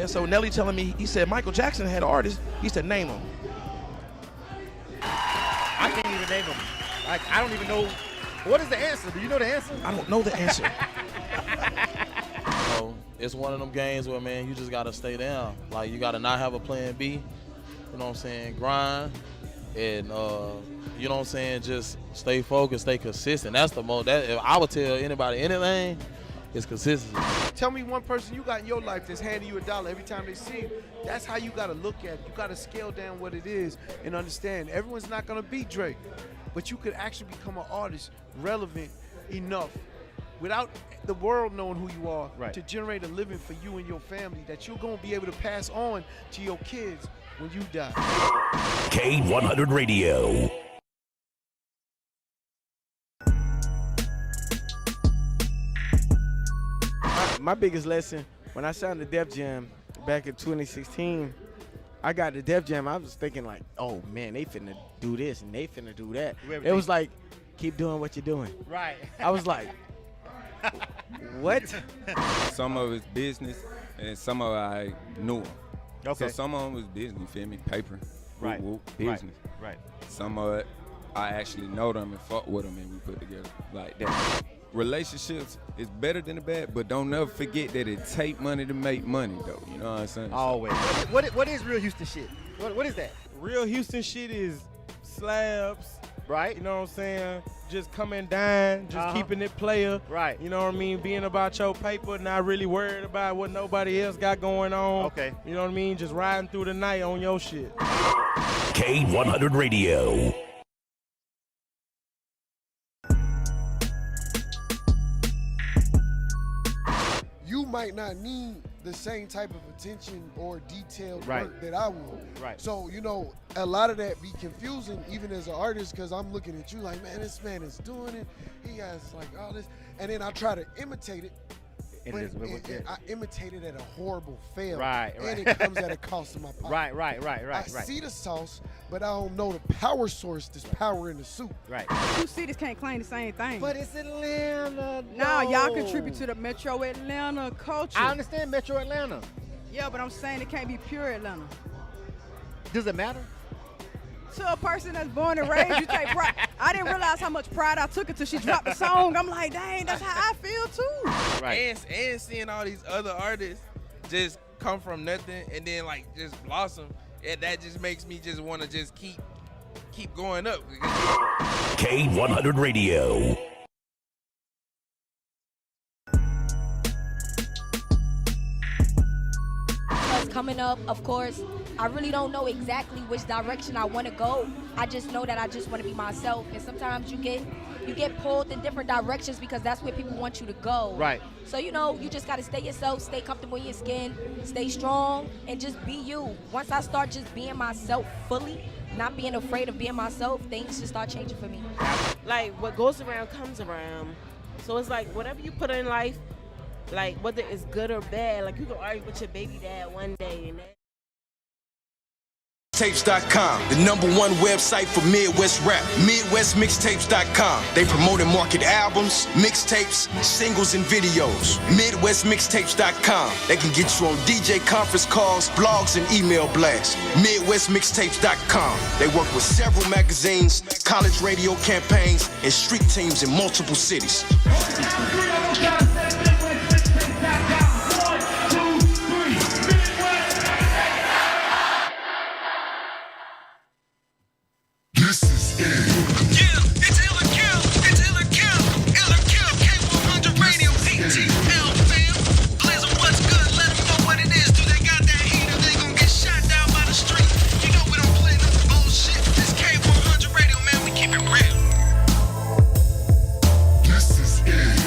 And so Nelly telling me, he said Michael Jackson had artists. He said name them. I can't even name them. Like, I don't even know. What is the answer? Do you know the answer? I don't know the answer. So it's one of them games where, man, you just got to stay down. Like, you got to not have a plan B. You know what I'm saying? Grind. And, you know what I'm saying? Just stay focused, stay consistent. That's the most. If I would tell anybody anything, it's consistency. Tell me one person you got in your life that's handing you a dollar every time they see you. That's how you got to look at it. You got to scale down what it is and understand. Everyone's not going to beat Drake, but you could actually become an artist relevant enough without the world knowing who you are to generate a living for you and your family that you're going to be able to pass on to your kids when you die. K100 Radio. My biggest lesson, when I signed the Def Jam back in 2016, I got the Def Jam, I was thinking like, oh man, they finna do this and they finna do that. It was like, keep doing what you're doing. Right. I was like, what? Some of it's business and some of it I knew them. Okay. So some of them was business, you feel me? Paper, Right. business. Right. Some of it, I actually know them and fuck with them and we put together like that. Relationships is better than the bad, but don't never forget that it take money to make money, though. You know what I'm saying? Always. What is real Houston shit? What is that? Real Houston shit is slabs. Right. You know what I'm saying? Just coming down, just keeping it player. Right. You know what I mean? Being about your paper, not really worried about what nobody else got going on. Okay. You know what I mean? Just riding through the night on your shit. K100 Radio. You might not need the same type of attention or detailed Right. work that I would. Right. So, you know, a lot of that be confusing even as an artist because I'm looking at you like, man, this man is doing it. He has like all this. And then I try to imitate it. And But it is- I imitate it at a horrible fail. Right, And right. it comes at a cost to my pocket. Right. I see the sauce, but I don't know the power source that's power in the soup. Right. Two cities can't claim the same thing. But it's Atlanta. Nah, no. y'all contribute to the Metro Atlanta culture. I understand Metro Atlanta. Yeah, but I'm saying it can't be pure Atlanta. Does it matter? To a person that's born and raised, you take pride. I didn't realize how much pride I took until she dropped the song. I'm like, dang, that's how I feel too. Right. And seeing all these other artists just come from nothing and then like just blossom, that just makes me just want to just keep going up. K100 Radio. Because coming up, of course, I really don't know exactly which direction I want to go. I just know that I just want to be myself. And sometimes you get pulled in different directions because that's where people want you to go. Right. So, you know, you just got to stay yourself, stay comfortable in your skin, stay strong, and just be you. Once I start just being myself fully, not being afraid of being myself, things just start changing for me. Like, what goes around comes around. So it's like, whatever you put in life, like, whether it's good or bad, like, you can argue with your baby dad one day and then Mixtapes.com, the #1 website for Midwest rap. MidwestMixtapes.com. They promote and market albums, mixtapes, singles, and videos. MidwestMixtapes.com. They can get you on DJ conference calls, blogs, and email blasts. MidwestMixtapes.com. They work with several magazines, college radio campaigns, and street teams in multiple cities. This is it. Yeah, it's Illa Kill. It's Illa Kill. Illa Kill. K100 Radio. ETL, fam. Blizzard, what's good? Let them know what it is. Do they got that heat or they gon' get shot down by the street? You know we don't play no bullshit. This K100 Radio, man, we keep it real. This is it.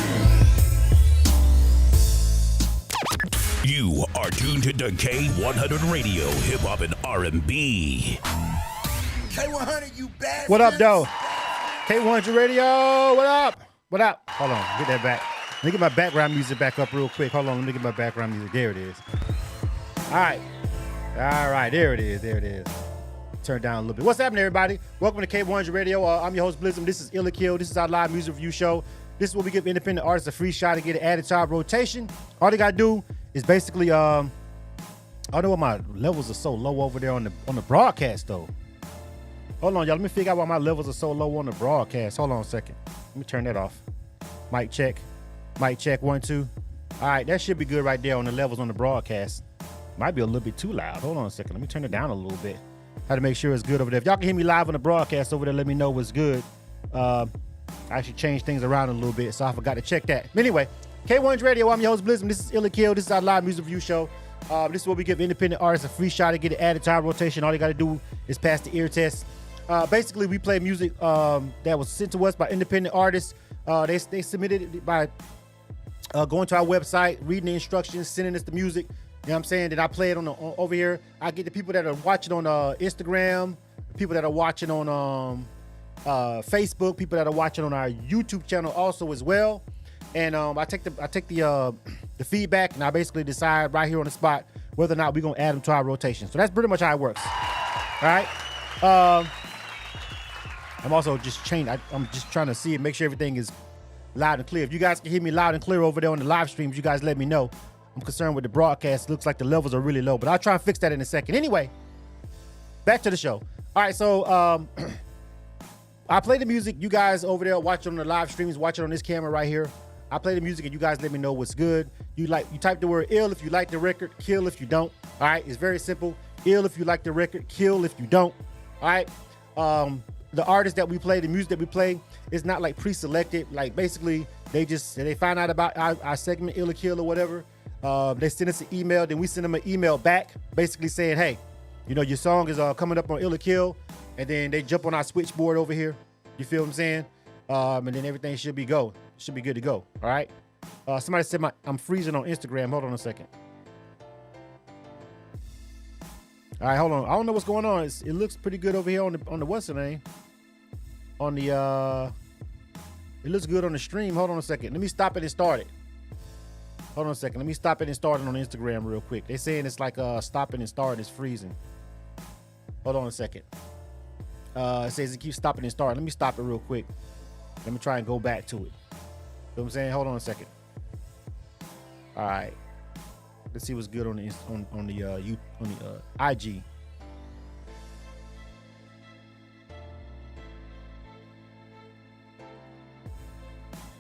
You are tuned to K100 Radio, hip hop and R&B. K100, you bastard. What up, though? K100 Radio, what up? What up? Hold on, get that back. Let me get my background music back up real quick. Hold on, let me get my background music. There it is. All right, there it is. Turn down a little bit. What's happening, everybody? Welcome to K100 Radio. I'm your host, Blizzum. This is Illa Kill. This is our live music review show. This is where we give independent artists a free shot to get it added to our rotation. All they gotta do is basically I know why my levels are so low over there on the broadcast though. Hold on, y'all. Let me figure out why my levels are so low on the broadcast. Hold on a second. Let me turn that off. Mic check. Mic check. 1, 2. All right, that should be good right there on the levels on the broadcast. Might be a little bit too loud. Hold on a second. Let me turn it down a little bit. How to make sure it's good over there. If y'all can hear me live on the broadcast over there, let me know what's good. I actually changed things around a little bit, so I forgot to check that. Anyway, K100 Radio. I'm your host, Blizzum. This is Illa Kill. This is our live music review show. This is where we give independent artists a free shot to get it added to our rotation. All they got to do is pass the ear test. Basically, we play music that was sent to us by independent artists. They submitted it by going to our website, reading the instructions, sending us the music. You know what I'm saying? Then I play it on over here. I get the people that are watching on Instagram, people that are watching on Facebook, people that are watching on our YouTube channel also as well. And I take the feedback, and I basically decide right here on the spot whether or not we're gonna add them to our rotation. So that's pretty much how it works. All right. I'm also just I'm just trying to see it, make sure everything is loud and clear. If you guys can hear me loud and clear over there on the live streams, you guys let me know. I'm concerned with the broadcast. Looks like the levels are really low, but I'll try and fix that in a second. Anyway, back to the show. All right, so I play the music. You guys over there watching on the live streams, watching on this camera right here. I play the music, and you guys let me know what's good. You type the word ill if you like the record, kill if you don't. All right, it's very simple. Ill if you like the record, kill if you don't. All right. The artists that we play, the music that we play, is not like pre-selected. Like basically, they find out about our segment, Illa Kill or whatever. They send us an email, then we send them an email back, basically saying, hey, you know, your song is coming up on Illa Kill, and then they jump on our switchboard over here. You feel what I'm saying? And then everything should be good to go. All right. Somebody said I'm freezing on Instagram. Hold on a second. All right, hold on. I don't know what's going on. It looks pretty good over here on the what's the name? On the it looks good on the stream. Hold on a second. Let me stop it and start it. Hold on a second. Let me stop it and start it on Instagram real quick. They're saying it's like stopping and starting is freezing. Hold on a second. It says it keeps stopping and starting. Let me stop it real quick. Let me try and go back to it. You know what I'm saying? Hold on a second. All right. Let's see what's good on the IG.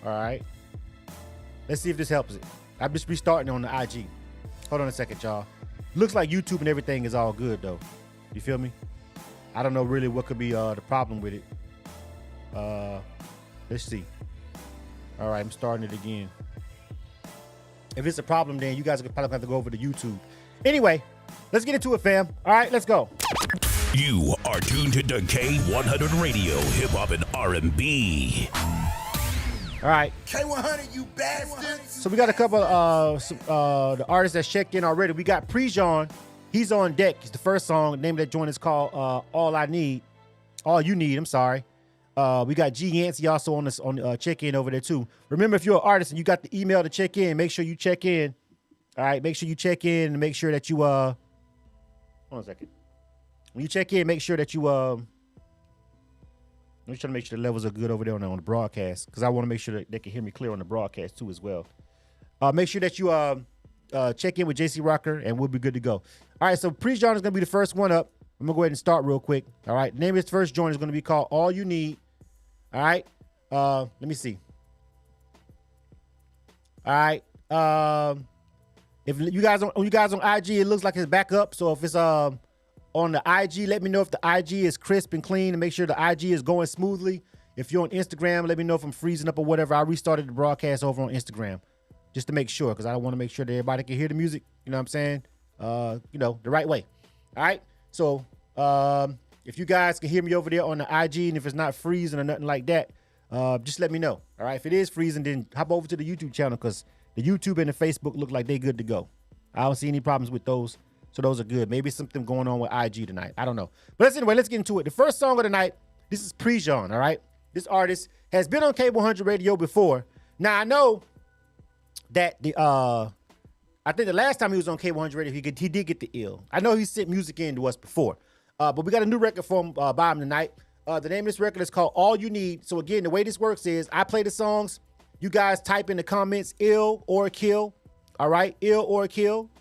All right. Let's see if this helps it. I'm just restarting on the IG. Hold on a second, y'all. Looks like YouTube and everything is all good though. You feel me? I don't know really what could be the problem with it. Let's see. All right, I'm starting it again. If it's a problem, then you guys are probably have to go over to YouTube. Anyway, let's get into it, fam. All right, let's go. You are tuned to K100 Radio, hip hop and R&B. All right. K100, you bastards. So we got a couple the artists that checked in already. We got Prejean. He's on deck. It's the first song. The name of that joint is called All You Need. I'm sorry. We got G Yancey also on check-in over there too. Remember, if you're an artist and you got the email to check in, make sure you check in. All right, make sure you check in and make sure that you hold on a second. When you check in, make sure that you I'm just trying to make sure the levels are good over there on the broadcast, because I want to make sure that they can hear me clear on the broadcast too as well. Make sure that you check in with JC Rocker and we'll be good to go. All right, so Prejean is gonna be the first one up. I'm gonna go ahead and start real quick. All right, the name of his first joint is gonna be called All You Need. All right, let me see. All right, if you guys on IG, it looks like it's back up. So if it's on the IG, let me know if the IG is crisp and clean, and make sure the IG is going smoothly. If you're on Instagram, let me know if I'm freezing up or whatever. I restarted the broadcast over on Instagram just to make sure, because I want to make sure that everybody can hear the music. You know what I'm saying? The right way. All right. So if you guys can hear me over there on the IG, and if it's not freezing or nothing like that, just let me know. All right. If it is freezing, then hop over to the YouTube channel, because the YouTube and the Facebook look like they good to go. I don't see any problems with those. So those are good. Maybe something going on with IG tonight. I don't know. But anyway, let's get into it. The first song of the night, this is Prejean, all right? This artist has been on K100 Radio before. Now, I know that I think the last time he was on K100 Radio, he did get the ill. I know he sent music in to us before. But we got a new record from by him tonight. The name of this record is called All You Need. So again, the way this works is I play the songs. You guys type in the comments, ill or kill. All right? Ill or kill.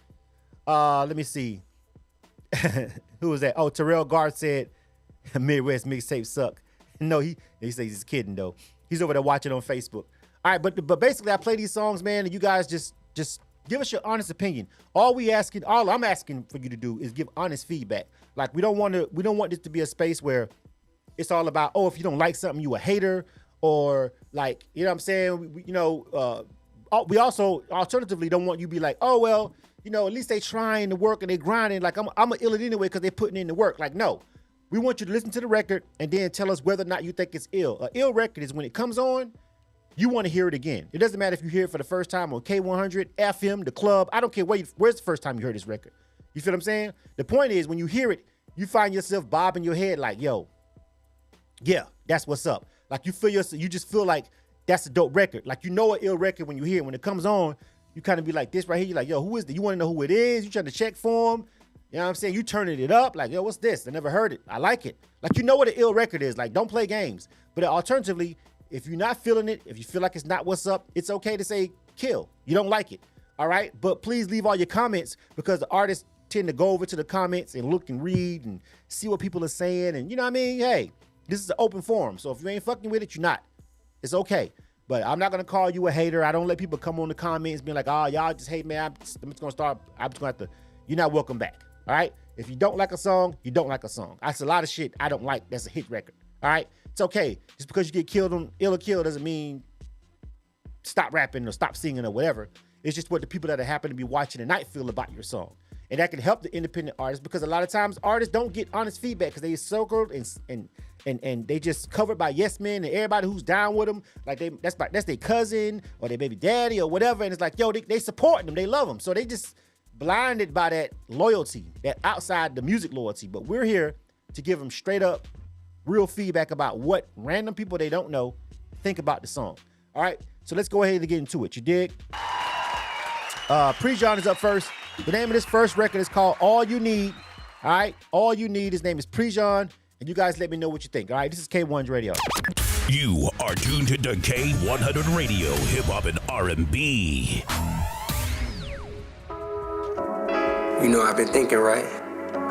Let me see. Who was that? Oh, Terrell Garth said Midwest mixtapes suck. No, he says he's kidding though. He's over there watching on Facebook. All right, but basically I play these songs, man, and you guys just give us your honest opinion. All I'm asking for you to do is give honest feedback. Like we don't want this to be a space where it's all about, oh, if you don't like something, you a hater, or like, you know what I'm saying? We also alternatively don't want you to be like, oh well, at least they trying to work and they grinding. Like I'm gonna ill it anyway because they putting in the work. Like no, we want you to listen to the record and then tell us whether or not you think it's ill. An ill record is when it comes on, you want to hear it again. It doesn't matter if you hear it for the first time on K100, FM, the club. I don't care where's the first time you heard this record. You feel what I'm saying? The point is when you hear it, you find yourself bobbing your head like, yo, yeah, that's what's up. Like you just feel like that's a dope record. Like an ill record when you hear it. When it comes on, you kind of be like this right here. You're like, yo, who is it? You want to know who it is? You trying to check for them. You know what I'm saying? You turning it up like, yo, what's this? I never heard it. I like it. Like what an ill record is. Like don't play games. But alternatively, if you're not feeling it, if you feel like it's not what's up, it's okay to say kill. You don't like it. All right? But please leave all your comments because the artists tend to go over to the comments and look and read and see what people are saying. And you know what I mean? Hey, this is an open forum. So if you ain't fucking with it, you're not. It's okay. But I'm not going to call you a hater. I don't let people come on the comments being like, oh, y'all just hate me. I'm just going to have to, you're not welcome back. All right? If you don't like a song, you don't like a song. That's a lot of shit I don't like. That's a hit record. All right? It's okay. Just because you get killed on ill or killed doesn't mean stop rapping or stop singing or whatever. It's just what the people that happen to be watching tonight feel about your song. And that can help the independent artists because a lot of times artists don't get honest feedback because they circled and they just covered by yes men and everybody who's down with them. Like that's their cousin or their baby daddy or whatever. And it's like, yo, they supporting them. They love them. So they just blinded by that loyalty, that outside the music loyalty. But we're here to give them straight up real feedback about what random people they don't know think about the song. All right, so let's go ahead and get into it. You dig? Prejon is up first. The name of this first record is called All You Need. All right, All You Need. His name is Prejon, and you guys let me know what you think. All right, this is K1's Radio. You are tuned to K100 Radio, hip hop and R&B. You know I've been thinking, right?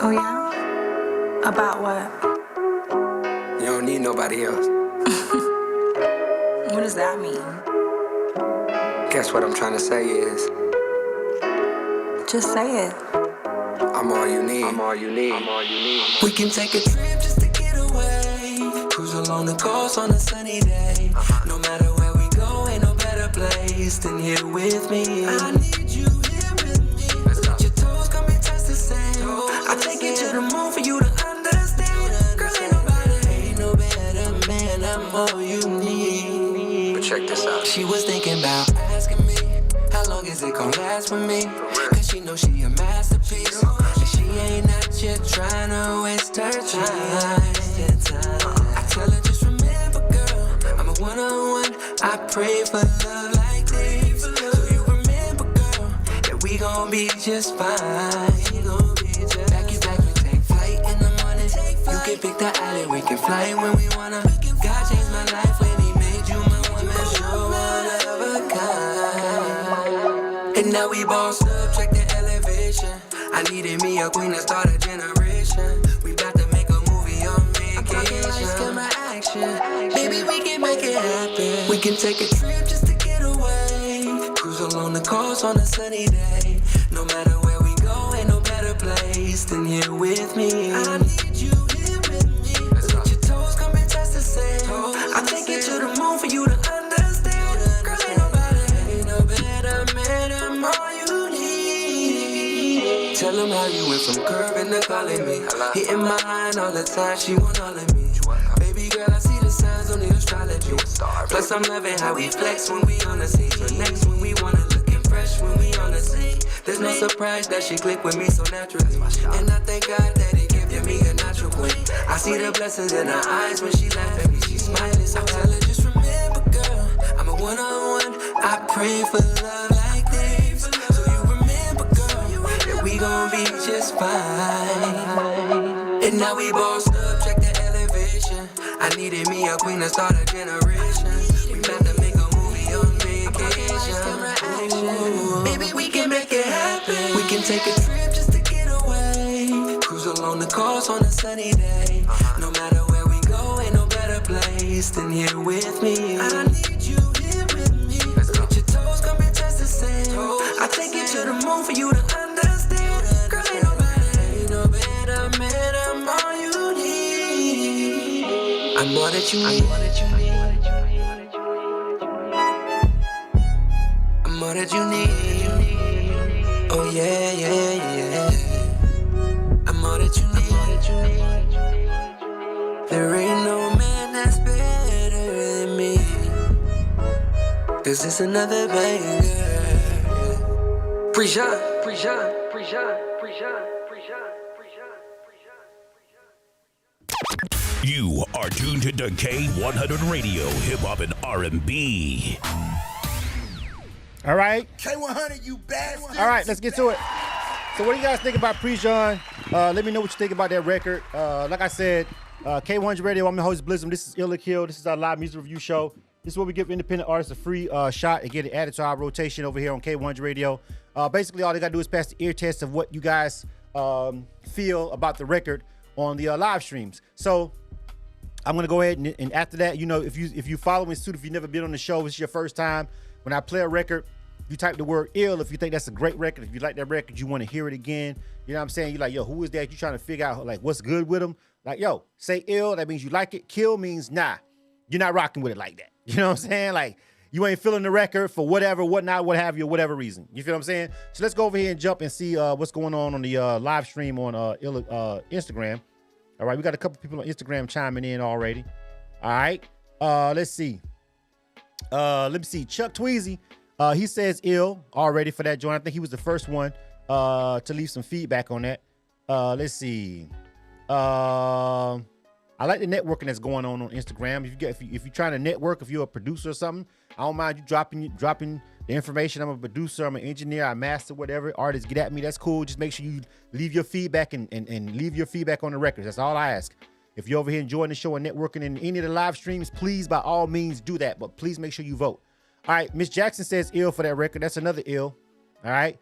Oh yeah? About what? You don't need nobody else. What does that mean? Guess what I'm trying to say is, just say it. I'm all you need. I'm all you need. I'm all you need. We can take a trip just to get away. Cruise along the coast on a sunny day. No matter where we go, ain't no better place than here with me. I need you here with me. Let your toes come and touch the sand. I take you to the moon for you to understand. Girl, ain't no better man. I'm all you need. But check this out. She was thinking about asking me, how long is it gonna last with me? Cause she knows she a masterpiece. And she ain't out here trying to waste her time. I tell her just remember, girl, I'm a one-on-one. I pray for love like this. So you remember, girl, that we gon' be just fine. Back you back, we take flight in the morning. You can pick the alley, we can fly when we wanna. God changed my life when he made you my woman. You're one of a kind. And now we bossed up, check the elevation. I needed me a queen to start a generation. We bout to make a movie on vacation. Lights, camera, action. Baby, we can make it happen. We can take a trip just to get away. Cruise along the coast on a sunny day. No matter where we go, ain't no better place than here with me. I need you here with me. Let your toes come and touch the sand. I'll take you to the moon for you to understand. Girl, ain't no better man. I'm all you need. Tell them how you went from curving to calling me. Hitting my line all the time, she want all of me. Baby girl, I see the signs on the astrology. Plus I'm loving how we flex when we on the scene. Next when we wanna looking fresh when we on the scene. There's no surprise that she click with me so naturally. And I thank God that he gifted me a natural queen. I see the blessings in her eyes when she laugh at me. She smiling, so I tell her just remember, girl, I'm a one-on-one. I pray for love like this. So you remember, girl, that we gon' be just fine. And now we bossed up, check the elevation. I needed me a queen to start a generation. We about to make a movie on vacation. Baby, we can make it happen. We can take a trip just to get away. Cruise along the coast on a sunny day. No matter where we go, ain't no better place than here with me. I need you here with me. Let your toes come and touch the sand. I take you to the moon for you to understand. Girl, ain't no better man. I'm all you need. I'm more that you need. I'm more that you need. Oh yeah, yeah, yeah. I'm all that you need. There ain't no man that's better than me. 'Cause it's another banger. Pre-Jean, Pre-Jean, Pre-Jean, Pre-Jean, Pre-Jean, Pre-Jean. You are tuned to K100 Radio, Hip Hop and R&B. All right. K100, you bastard. All right, let's get to it. So what do you guys think about Pre-Jean? Let me know what you think about that record. Like I said, K100 Radio, I'm your host, Blizzum. This is Ill or Kill. This is our live music review show. This is where we give independent artists a free shot and get it added to our rotation over here on K100 Radio. Basically, all they got to do is pass the ear test of what you guys feel about the record on the live streams. So I'm going to go ahead and after that, you know, if you follow me suit, if you've never been on the show, it's your first time. When I play a record, you type the word ill if you think that's a great record. If you like that record, you want to hear it again. You know what I'm saying? You're like, yo, who is that? You trying to figure out like what's good with them. Like, yo, say ill, that means you like it. Kill means nah, you're not rocking with it like that. You know what I'm saying? Like, you ain't feeling the record for whatever, whatnot, what have you, whatever reason. You feel what I'm saying? So let's go over here and jump and see what's going on the live stream on Instagram. All right, we got a couple people on Instagram chiming in already. All right, let's see. Let me see. Chuck Tweezy, he says ill already for that joint. I think he was the first one to leave some feedback on that. Let's see. I like the networking that's going on Instagram. If you're trying to network, if you're a producer or something, I don't mind you dropping the information. I'm a producer, I'm an engineer, I master whatever. Artists get at me, that's cool. Just make sure you leave your feedback and leave your feedback on the records. That's all I ask. If you're over here enjoying the show and networking in any of the live streams, please, by all means, do that. But please make sure you vote. All right, Miss Jackson says ill for that record. That's another ill. All right.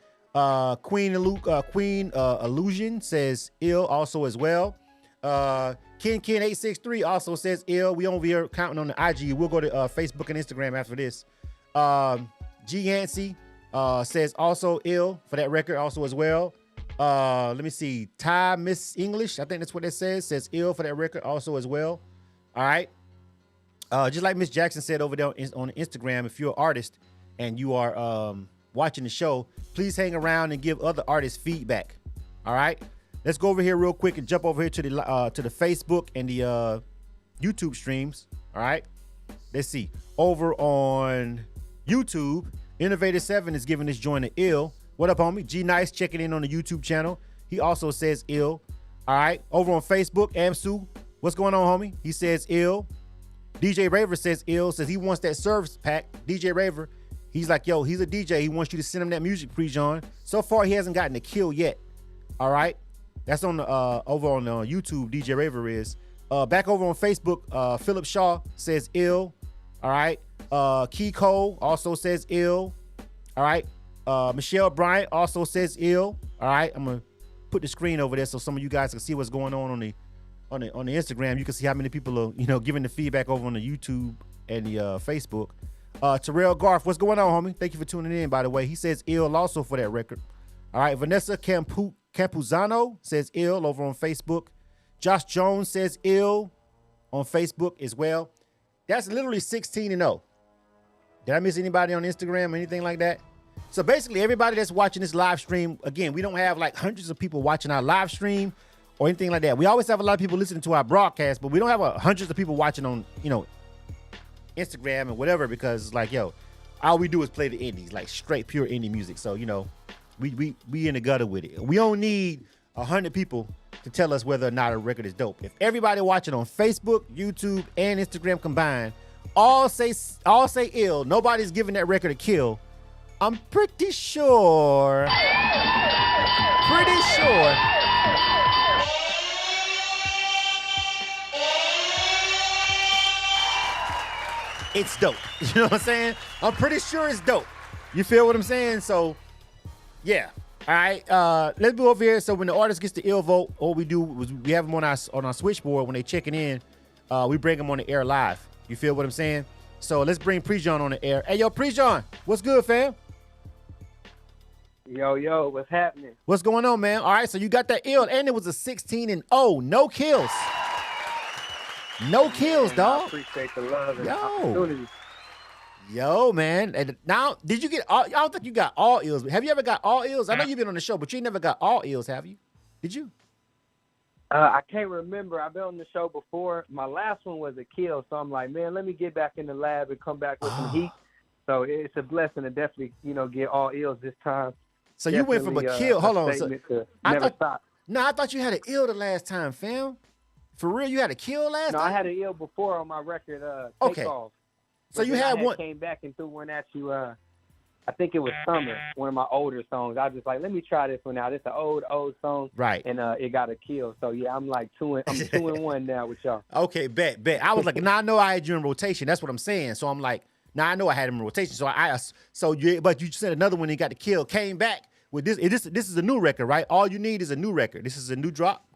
Queen Illusion says ill also as well. Ken863 also says ill. We over here counting on the IG. We'll go to Facebook and Instagram after this. G Yancey says also ill for that record also as well. Let me see. Ty Miss English, I think that's what it says ill for that record also as well. All right. Just like Miss Jackson said over there on Instagram, if you're an artist and you are watching the show, please hang around and give other artists feedback. All right. Let's go over here real quick and jump over here to the Facebook and the YouTube streams. All right. Let's see. Over on YouTube, Innovator7 is giving this joint an ill. What up, homie? G Nice checking in on the YouTube channel. He also says ill. All right. Over on Facebook, Amsu, what's going on, homie? He says ill. DJ Raver says ill. Says he wants that service pack. DJ Raver, he's like, yo, he's a DJ. He wants you to send him that music, Pre-Jean. So far, he hasn't gotten a kill yet. All right. That's on the over on YouTube. DJ Raver is back over on Facebook. Philip Shaw says ill. All right. Key Cole also says ill. All right. Michelle Bryant also says ill. All right. I'm gonna put the screen over there so some of you guys can see what's going on the Instagram. You can see how many people are giving the feedback over on the YouTube and the Facebook. Terrell Garth, what's going on, homie? Thank you for tuning in. By the way, he says ill also for that record. All right. Vanessa Campuzano says ill over on Facebook. Josh Jones says ill on Facebook as well. That's literally 16-0. Did I miss anybody on Instagram or anything like that? So basically, everybody that's watching this live stream, again, we don't have like hundreds of people watching our live stream or anything like that. We always have a lot of people listening to our broadcast, but we don't have hundreds of people watching on, Instagram and whatever, because like, yo, all we do is play the indies, like straight pure indie music. So, we in the gutter with it. We don't need 100 people to tell us whether or not a record is dope. If everybody watching on Facebook, YouTube, and Instagram combined all say ill, nobody's giving that record a kill, I'm pretty sure it's dope. You know what I'm saying? I'm pretty sure it's dope. You feel what I'm saying? So Yeah. All right. Let's move over here. So when the artist gets the ill vote, all we do is we have them on our switchboard when they checking in. We bring them on the air live. You feel what I'm saying? So let's bring Prejon on the air. Hey, yo, Prejon, what's good, fam? Yo, what's happening? What's going on, man? All right, so you got that ill, and it was a 16-0, no kills. No kills, dog. I appreciate the love and Yo. opportunity. Yo, man. And now, did you get all, I don't think you got all ills. Have you ever got all ills? I know you've been on the show, but you never got all ills, have you? Did you? I can't remember. I've been on the show before. My last one was a kill, so I'm like, man, let me get back in the lab and come back with some heat. So it's a blessing to definitely, get all ills this time. So you went from a kill. Hold on. So, never stop. No, I thought you had an ill the last time, fam. For real, you had a kill last time? No, I had an ill before on my record, Okay. Takeoff. So you had one. Came back and threw one at you. I think it was Summer, one of my older songs. I was just like, let me try this one out. It's an old song. Right. And it got a kill. So yeah, I'm 2-1 now with y'all. Okay, bet. I was like, I know I had you in rotation. That's what I'm saying. So I'm like, I know I had him in rotation. But you said another one, he got the kill, came back with this. This is a new record, right? All you need is a new record. This is a new drop.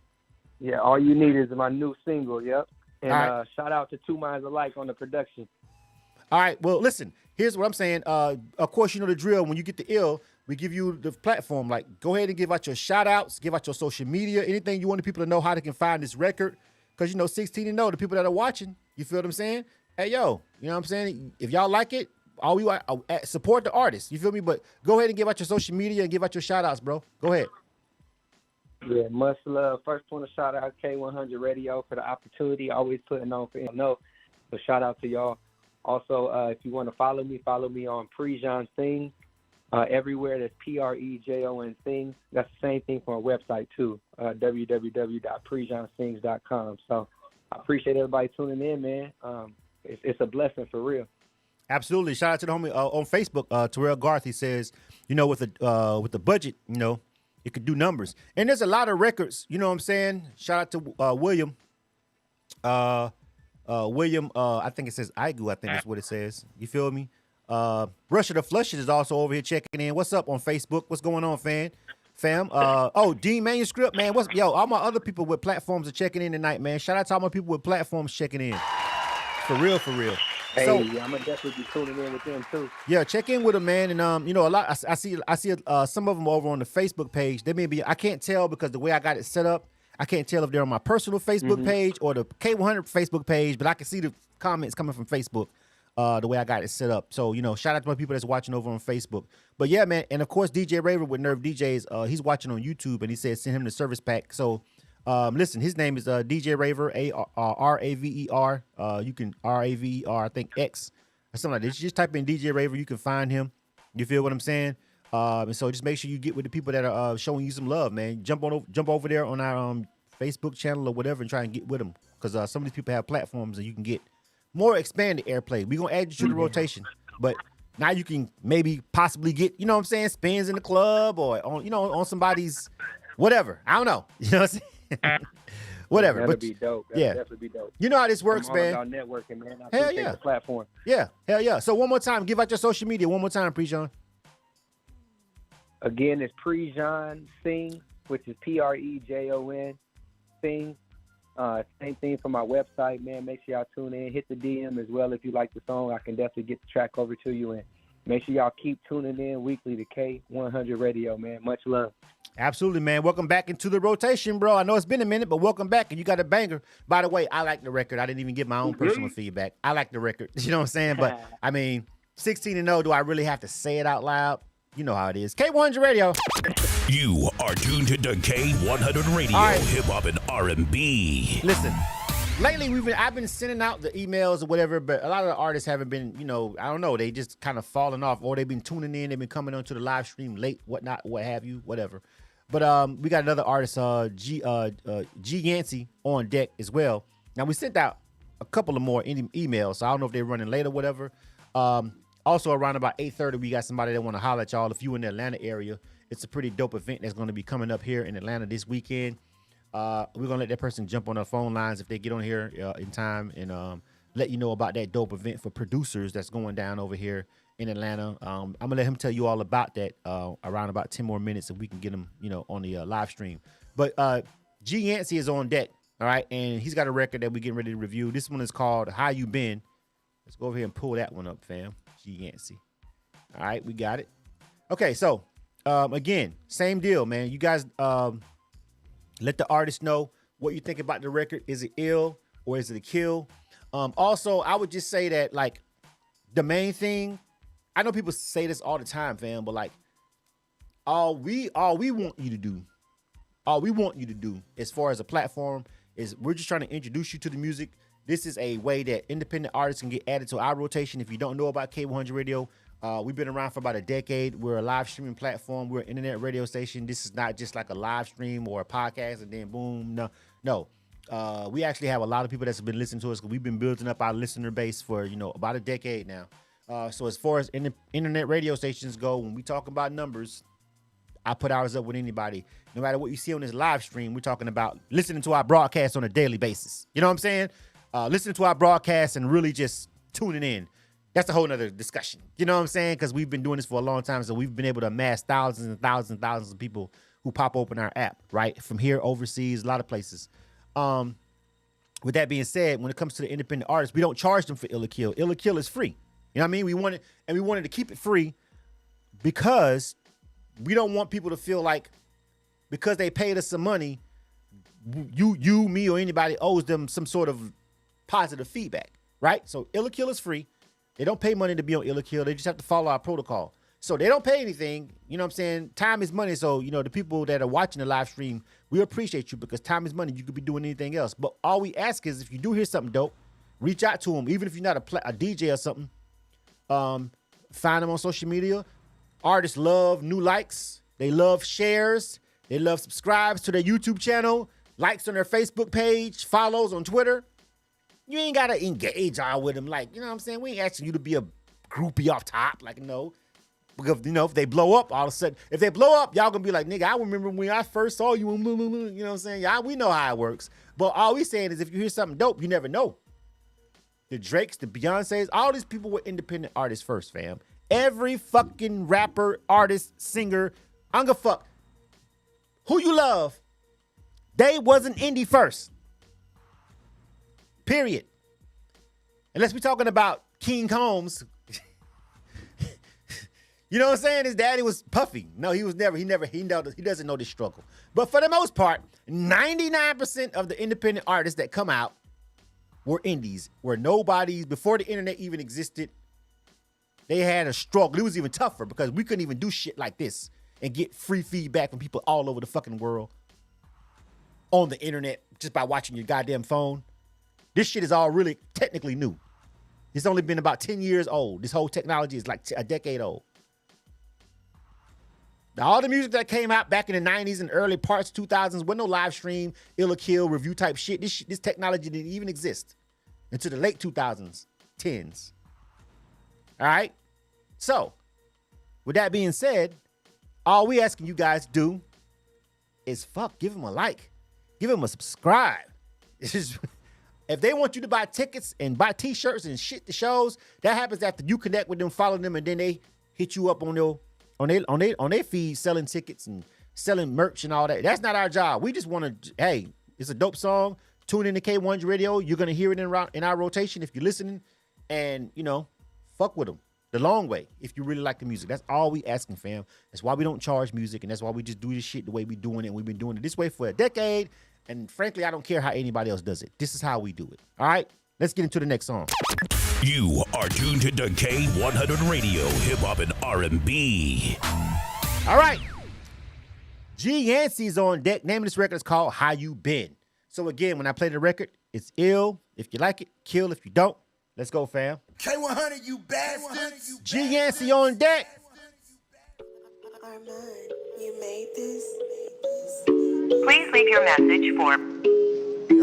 Yeah, all you need is my new single. Yep. And right. Shout out to Two Minds Alike on the production. All right. Well, listen. Here's what I'm saying. Of course, you know the drill. When you get the ill, we give you the platform. Like, go ahead and give out your shout outs, give out your social media, anything you want the people to know how they can find this record. Because, 16-0, the people that are watching, you feel what I'm saying? Hey, yo, you know what I'm saying? If y'all like it, all we want, support the artist. You feel me? But go ahead and give out your social media and give out your shout outs, bro. Go ahead. Yeah, much love. First, want to shout out K100 Radio for the opportunity. Always putting on for know. So shout out to y'all. Also, if you want to follow me on Prejon Sings. Everywhere that's Prejon Sings. That's the same thing for our website too, www.prejonsings.com. So I appreciate everybody tuning in, man. It's a blessing for real. Absolutely. Shout out to the homie on Facebook, Terrell Garth. He says, with the budget, it could do numbers. And there's a lot of records, you know what I'm saying? Shout out to William. William, I think it says Igu, I think that's what it says. You feel me? Russia the Flush is also over here checking in. What's up on Facebook? What's going on, fam? Dean Manuscript, man. All my other people with platforms are checking in tonight, man. Shout out to all my people with platforms checking in. For real. Hey, I'm gonna definitely be tuning in with them too. Yeah, check in with them, man. And a lot. I see some of them over on the Facebook page. They may be. I can't tell because the way I got it set up. I can't tell if they're on my personal Facebook page or the K100 Facebook page, but I can see the comments coming from Facebook. The way I got it set up. So, shout out to my people that's watching over on Facebook. But yeah, man. And of course, DJ Raver with Nerve DJs, he's watching on YouTube and he said send him the service pack. So, listen, his name is DJ Raver, Raver. You can Raver, I think X or something like this. Just type in DJ Raver, you can find him. You feel what I'm saying? And so just make sure you get with the people that are showing you some love, man. Jump over there on our Facebook channel or whatever and try and get with them. Because some of these people have platforms and you can get more expanded airplay. We're going to add you to the rotation. But now you can possibly get, spins in the club or on somebody's whatever. I don't know. You know what I'm saying? Whatever. That'd be dope. That'd definitely be dope. You know how this works, man. I'm all about networking, man. I Hell appreciate yeah. the platform. Yeah. Hell yeah. So one more time, give out your social media. One more time, Prejon. Again, it's Prejon Sing, which is Prejon Sing. Same thing for my website, man. Make sure y'all tune in. Hit the DM as well if you like the song. I can definitely get the track over to you. And make sure y'all keep tuning in weekly to K100 Radio, man. Much love. Absolutely, man. Welcome back into the rotation, bro. I know it's been a minute, but welcome back. And you got a banger. By the way, I like the record. I didn't even give my own personal feedback. I like the record. You know what I'm saying? But, 16-0, do I really have to say it out loud? You know how it is. K100 Radio. You are tuned to K100 Radio, All right. Hip Hop and R&B. Listen, lately I've been sending out the emails or whatever, but a lot of the artists haven't been, I don't know, they just kind of falling off, or they've been tuning in, they've been coming onto the live stream late, whatnot, what have you, whatever. But we got another artist, G Yancey, on deck as well. Now we sent out a couple of more emails, so I don't know if they're running late or whatever. Also, around about 8:30, we got somebody that want to holler at y'all. If you in the Atlanta area, it's a pretty dope event that's going to be coming up here in Atlanta this weekend. We're going to let that person jump on our phone lines if they get on here in time and let you know about that dope event for producers that's going down over here in Atlanta. I'm gonna let him tell you all about that around about 10 more minutes, if we can get him, on the live stream. But G Yancey is on deck, all right, and he's got a record that we're getting ready to review. This one is called How You Been. Let's go over here and pull that one up, fam. G Yancey. All right, we got it. Okay, so again, same deal, man. You guys let the artist know what you think about the record. Is it ill or is it a kill? Also, I would just say that, like, the main thing, I know people say this all the time, fam, but like, all we want you to do as far as a platform is we're just trying to introduce you to the music. This is a way that independent artists can get added to our rotation. If you don't know about K100 Radio, we've been around for about a decade. We're a live streaming platform. We're an internet radio station. This is not just like a live stream or a podcast and then boom. No. We actually have a lot of people that's been listening to us because we've been building up our listener base for, about a decade now. So as far as internet radio stations go, when we talk about numbers, I put ours up with anybody. No matter what you see on this live stream, we're talking about listening to our broadcast on a daily basis. You know what I'm saying? Listening to our broadcast and really just tuning in. That's a whole nother discussion. You know what I'm saying? Because we've been doing this for a long time, so we've been able to amass thousands and thousands and thousands of people who pop open our app, right? From here, overseas, a lot of places. With that being said, when it comes to the independent artists, we don't charge them for Ill or Kill. Ill or Kill is free. You know what I mean? We wanted to keep it free because we don't want people to feel like because they paid us some money, you, me, or anybody owes them some sort of positive feedback, right? So Ill or Kill is free. They don't pay money to be on Ill or Kill. They just have to follow our protocol. So they don't pay anything. You know what I'm saying? Time is money. So, the people that are watching the live stream, we appreciate you because time is money. You could be doing anything else. But all we ask is if you do hear something dope, reach out to them. Even if you're not a DJ or something, find them on social media. Artists love new likes. They love shares. They love subscribes to their YouTube channel, likes on their Facebook page, follows on Twitter. You ain't got to engage all with them. Like, you know what I'm saying? We ain't asking you to be a groupie off top. Like, no. Because, if they blow up, all of a sudden, if they blow up, y'all gonna be like, nigga, I remember when I first saw you. You know what I'm saying? Y'all, we know how it works. But all we saying is if you hear something dope, you never know. The Drakes, the Beyoncés, all these people were independent artists first, fam. Every fucking rapper, artist, singer, I don't give a fuck who you love, they wasn't indie first. Period. Unless we're talking about King Combs. You know what I'm saying? His daddy was Puffy. No, he doesn't know this struggle. But for the most part, 99% of the independent artists that come out were indies, were nobodies. Before the internet even existed, they had a struggle. It was even tougher because we couldn't even do shit like this and get free feedback from people all over the fucking world on the internet just by watching your goddamn phone. This shit is all really technically new. It's only been about 10 years old. This whole technology is like a decade old. Now, all the music that came out back in the 90s and early parts 2000s, with no live stream, Ill or Kill, review type shit, this technology didn't even exist until the late 2000s, 10s. All right? So, with that being said, all we asking you guys to do is give them a like. Give them a subscribe. If they want you to buy tickets and buy t-shirts and shit to shows, that happens after you connect with them, follow them, and then they hit you up on their feed selling tickets and selling merch and all that. That's not our job. We just want to, hey, it's a dope song. Tune in to K100 Radio. You're going to hear it in our rotation if you're listening. And, fuck with them the long way if you really like the music. That's all we asking, fam. That's why we don't charge music, and that's why we just do this shit the way we doing it. And we've been doing it this way for a decade. And frankly, I don't care how anybody else does it. This is how we do it. All right? Let's get into the next song. You are tuned to K100 Radio, hip hop and R&B. All right. G Yancey's on deck. Name of this record is called How You Been. So again, when I play the record, it's ill if you like it, kill if you don't. Let's go, fam. K100, you bastards. G Yancey on deck. Armand, you made this. Please leave your message for. I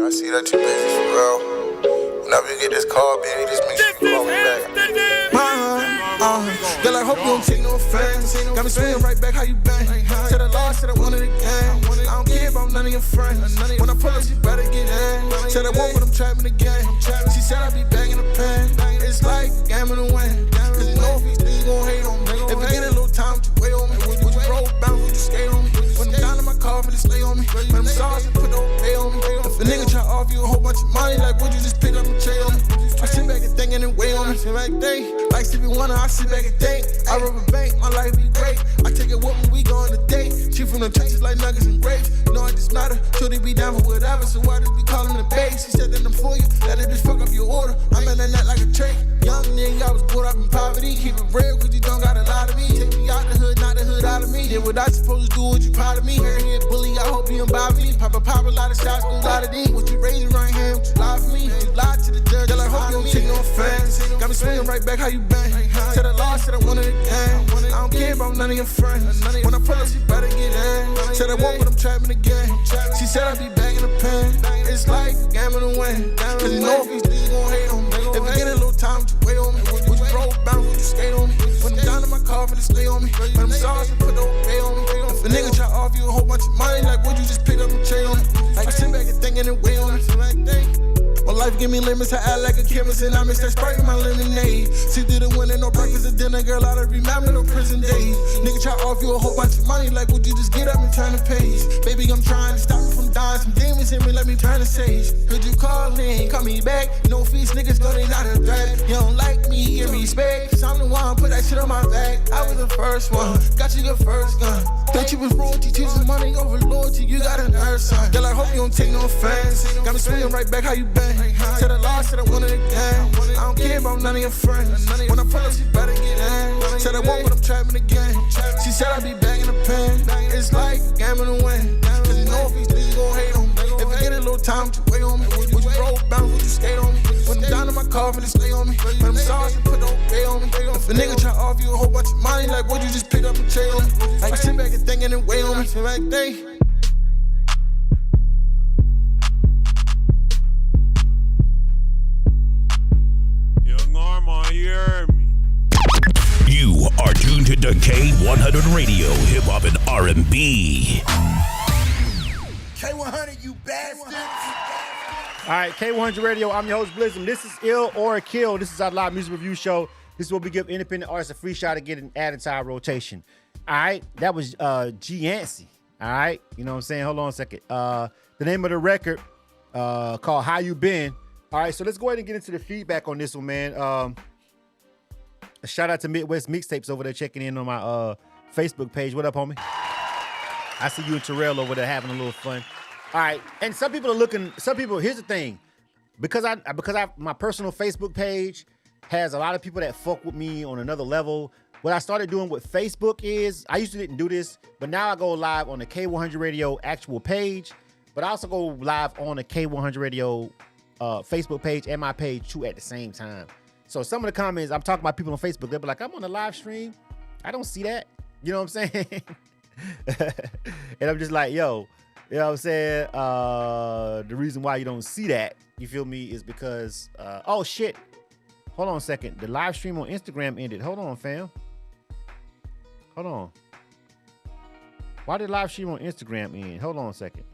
see that you busy for real. Whenever you get this call, baby, just make sure you call me back. Girl, I hope you don't take no offense. Got me swinging right back, how you been? Said I lost, said I wanted again. I don't care about none of your friends. When I pull up, she better get in. Said I won't, but I'm trapping again. She said I be banging the pen. It's like gambling to win. Cause you know if we see you bunch of money, like would you just pick up and trade on me? I sit back and think and then wait on me. Sit back and think, like Stevie Wonder, I sit back and think. I rob a bank, my life be great. I take it with me, we go on a date. She from the trenches like nuggets and grapes. You know I just matter, sure they be down for whatever. So why just be calling the base? She said that I'm for you, let it just fuck up your order. I'm in that like a trait. Young nigga, I was brought up in poverty. Keep it real, cause you don't got a lot of me. Take me out the hood, not the hood out of me. Did what I supposed to do, what you proud of me. Heard here, bully, I hope you don't bother me. Pop a lot of shots, go a lot of these. What you raise your right hand, what you lie for me. You lie to the judge, I hope you don't take no offense. Got me swinging right back, how you bang? Said I lost, said I wanted a game. I don't care about none of your friends. When I pull up, she better get in. Said I won't, but I'm trapping again. She said I'd be back in the pen. It's like a gambling win. Cause you know if these niggas gon' hate on me. If I get a little time, would you wait on me? Would you roll bounce, would you skate on me? When I'm down in my car, finna stay on me. When I'm sorry, so put the pay on me. If a nigga try to offer you a whole bunch of money, like would you just pick up and trade on me? Like I sit back and think and then wait on me. My life give me limits, I act like a chemist and I mix that Sprite in my lemonade. See through the window, no breakfast or dinner, girl, I don't remember no prison days. Nigga try to offer you a whole bunch of money, like would you just get up and turn the page? Baby, I'm trying to stop me from dying, some demons in me, let me turn the sage. Could you call in, call me back? No fees, niggas know they not a threat. You don't like me, give me respect. I'm the one, put that shit on my back. I was the first one, got you the first gun. Thought you was royalty, teaching money over loyalty, you got a nerve, son. Girl, I hope you don't take no offense. Got me swinging right back, how you bang? Said I lost, said I wanted a game. I don't care about none of your friends. When I pull up, she better get in. Said I won't, but I'm trapping again. She said I'd be back in the pen. It's like a gambling win. Cause you know if these niggas gon' hate on me. If I get a little time, would you wait on me? Would you roll bounce, would you skate on me? When I'm down in my car, finna stay on me. When I'm sorry, so put the pay on me. If a nigga try to offer you a whole bunch of money, like would you just pick up and trade on me? Like sit back and think and then wait on me. Sit back and think. You heard me. You are tuned to K100 Radio, Hip Hop and R&B. K100, you bastards. All right, K100 Radio. I'm your host, Blizzum. This is Ill or Kill. This is our live music review show. This is where we give independent artists a free shot to get an added to our rotation. All right, that was G Yancey. All right, you know what I'm saying? Hold on a second. The name of the record called How You Been. All right, so let's go ahead and get into the feedback on this one, man. A shout out to Midwest Mixtapes over there checking in on my Facebook page. What up, homie? I see you and Terrell over there having a little fun. All right, and some people are looking. Some people. Here's the thing, because my personal Facebook page has a lot of people that fuck with me on another level. What I started doing with Facebook is I used to didn't do this, but now I go live on the K100 Radio actual page, but I also go live on the K100 Radio Facebook page and my page too at the same time. So some of the comments, I'm talking about people on Facebook, they'll be like, I'm on a live stream. I don't see that. You know what I'm saying? And I'm just like, yo, you know what I'm saying? The reason why you don't see that, you feel me, is because, oh shit. Hold on a second. The live stream on Instagram ended. Hold on, fam. Hold on. Why did live stream on Instagram end? Hold on a second.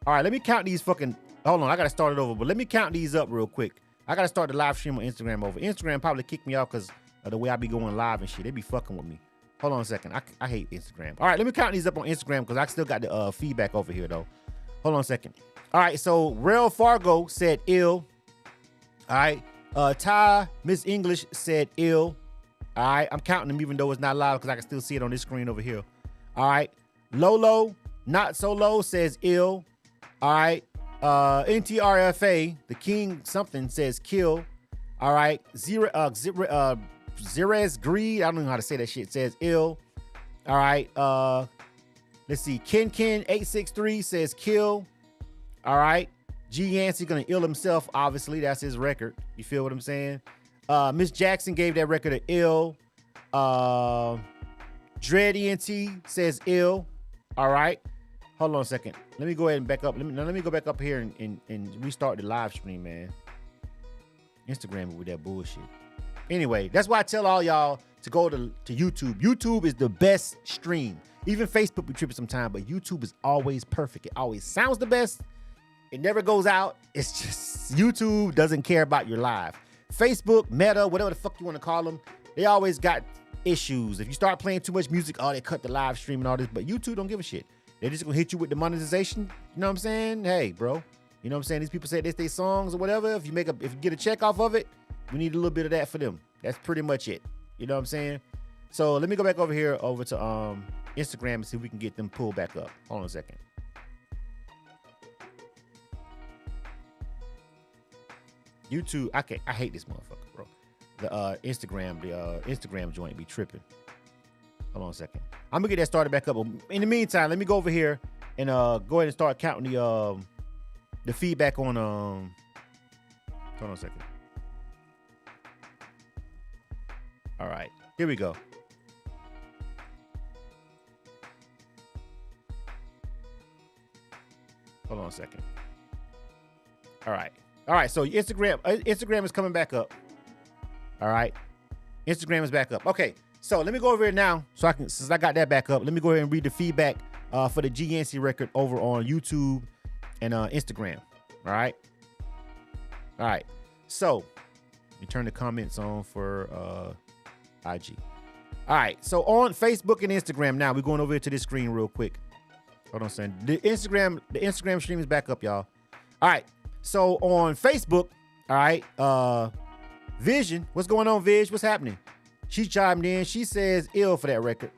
All right, let me count these fucking, hold on, I gotta start it over, but let me count these up real quick. I gotta start the live stream on Instagram over. Instagram probably kicked me off because of the way I be going live and shit. They be fucking with me. Hold on a second. I hate Instagram. All right, let me count these up on Instagram because I still got the feedback over here though. Hold on a second. All right, so Real Fargo said ill. All right, Ty Miss English said ill. All right, I'm counting them even though it's not live because I can still see it on this screen over here. All right, Lolo Not So Low says ill. All right. NTRFA, the King something says kill. All right. Zerez Greed, I don't know how to say that shit, says ill. All right. Let's see. Ken863 says kill. All right. G Yancey gonna ill himself, obviously. That's his record. You feel what I'm saying? Miss Jackson gave that record an ill. Dread ENT says ill. All right. Hold on a second. Let me go ahead and back up. Let me go back up here and restart the live stream, man. Instagram with that bullshit. Anyway, that's why I tell all y'all to go to YouTube. YouTube is the best stream. Even Facebook be tripping sometimes, but YouTube is always perfect. It always sounds the best. It never goes out. It's just YouTube doesn't care about your live. Facebook, Meta, whatever the fuck you want to call them, they always got issues. If you start playing too much music, they cut the live stream and all this, but YouTube don't give a shit. They're just gonna hit you with the monetization. You know what I'm saying? Hey, bro, You know what I'm saying? These people say this they songs or whatever. If you get a check off of it, we need a little bit of that for them. That's pretty much it. You know what I'm saying? So let me go back over here over to Instagram and see if we can get them pulled back up. Hold on a second. YouTube, I hate this motherfucker, bro. The Instagram joint be tripping. Hold on a second. I'm gonna get that started back up. In the meantime, let me go over here and go ahead and start counting the feedback on hold on a second. All right, here we go. Hold on a second. All right, so Instagram is coming back up. All right, Instagram is back up. Okay, so let me go over here now, since I got that back up, let me go ahead and read the feedback for the GNC record over on YouTube and Instagram. All right, so let me turn the comments on for IG. All right, so on Facebook and Instagram now, we're going over here to this screen real quick. Hold on a second. The Instagram stream is back up, y'all. All right, so on Facebook, all right, Vision, what's going on, Viz? What's happening? She chimed in. She says ill for that record.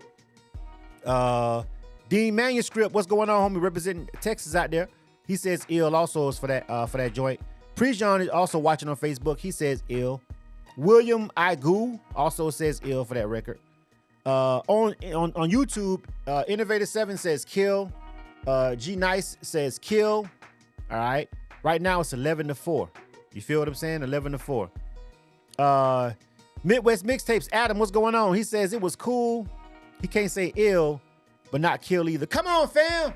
Dean Manuscript, what's going on, homie? Representing Texas out there. He says ill also is for that joint. Prejean is also watching on Facebook. He says ill. William Igu also says ill for that record. On YouTube, Innovator 7 says kill. G Nice says kill. All right. Right now it's 11-4. You feel what I'm saying? 11-4. Midwest Mixtapes, Adam, what's going on? He says it was cool. He can't say ill, but not kill either. Come on, fam.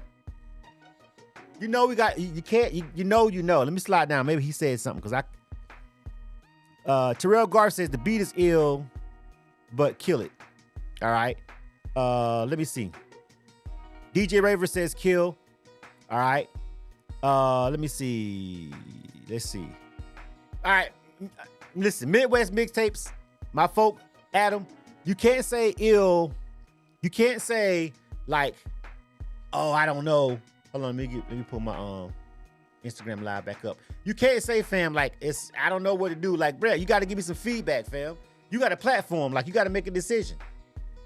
You know we got, you can't, you know. Let me slide down. Maybe he said something because Terrell Garth says the beat is ill, but kill it. All right. Let me see. DJ Raver says kill. All right. Let me see. Let's see. All right. Listen, Midwest Mixtapes, my folk, Adam, you can't say ill. You can't say like, oh, I don't know. Hold on, let me pull my Instagram live back up. You can't say, fam, like I don't know what to do. Like, bruh, you got to give me some feedback, fam. You got a platform, like you got to make a decision.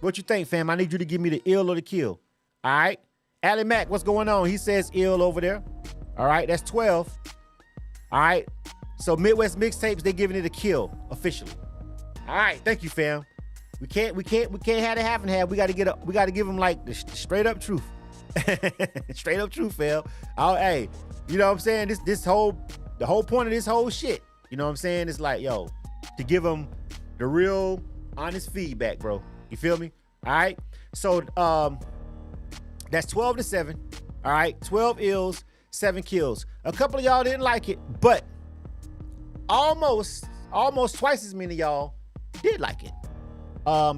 What you think, fam? I need you to give me the ill or the kill. All right. Allie Mack, what's going on? He says ill over there. All right, that's 12. All right. So Midwest Mixtapes, they giving it a kill officially. All right, thank you, fam. We can't have the half and half. We got to give them like the straight up truth. Straight up truth, fam. Hey, you know what I'm saying? The whole point of this whole shit, you know what I'm saying? It's like, yo, to give them the real honest feedback, bro. You feel me? All right. So that's 12-7. All right, 12 ills, 7 kills. A couple of y'all didn't like it, but almost twice as many of y'all did like it.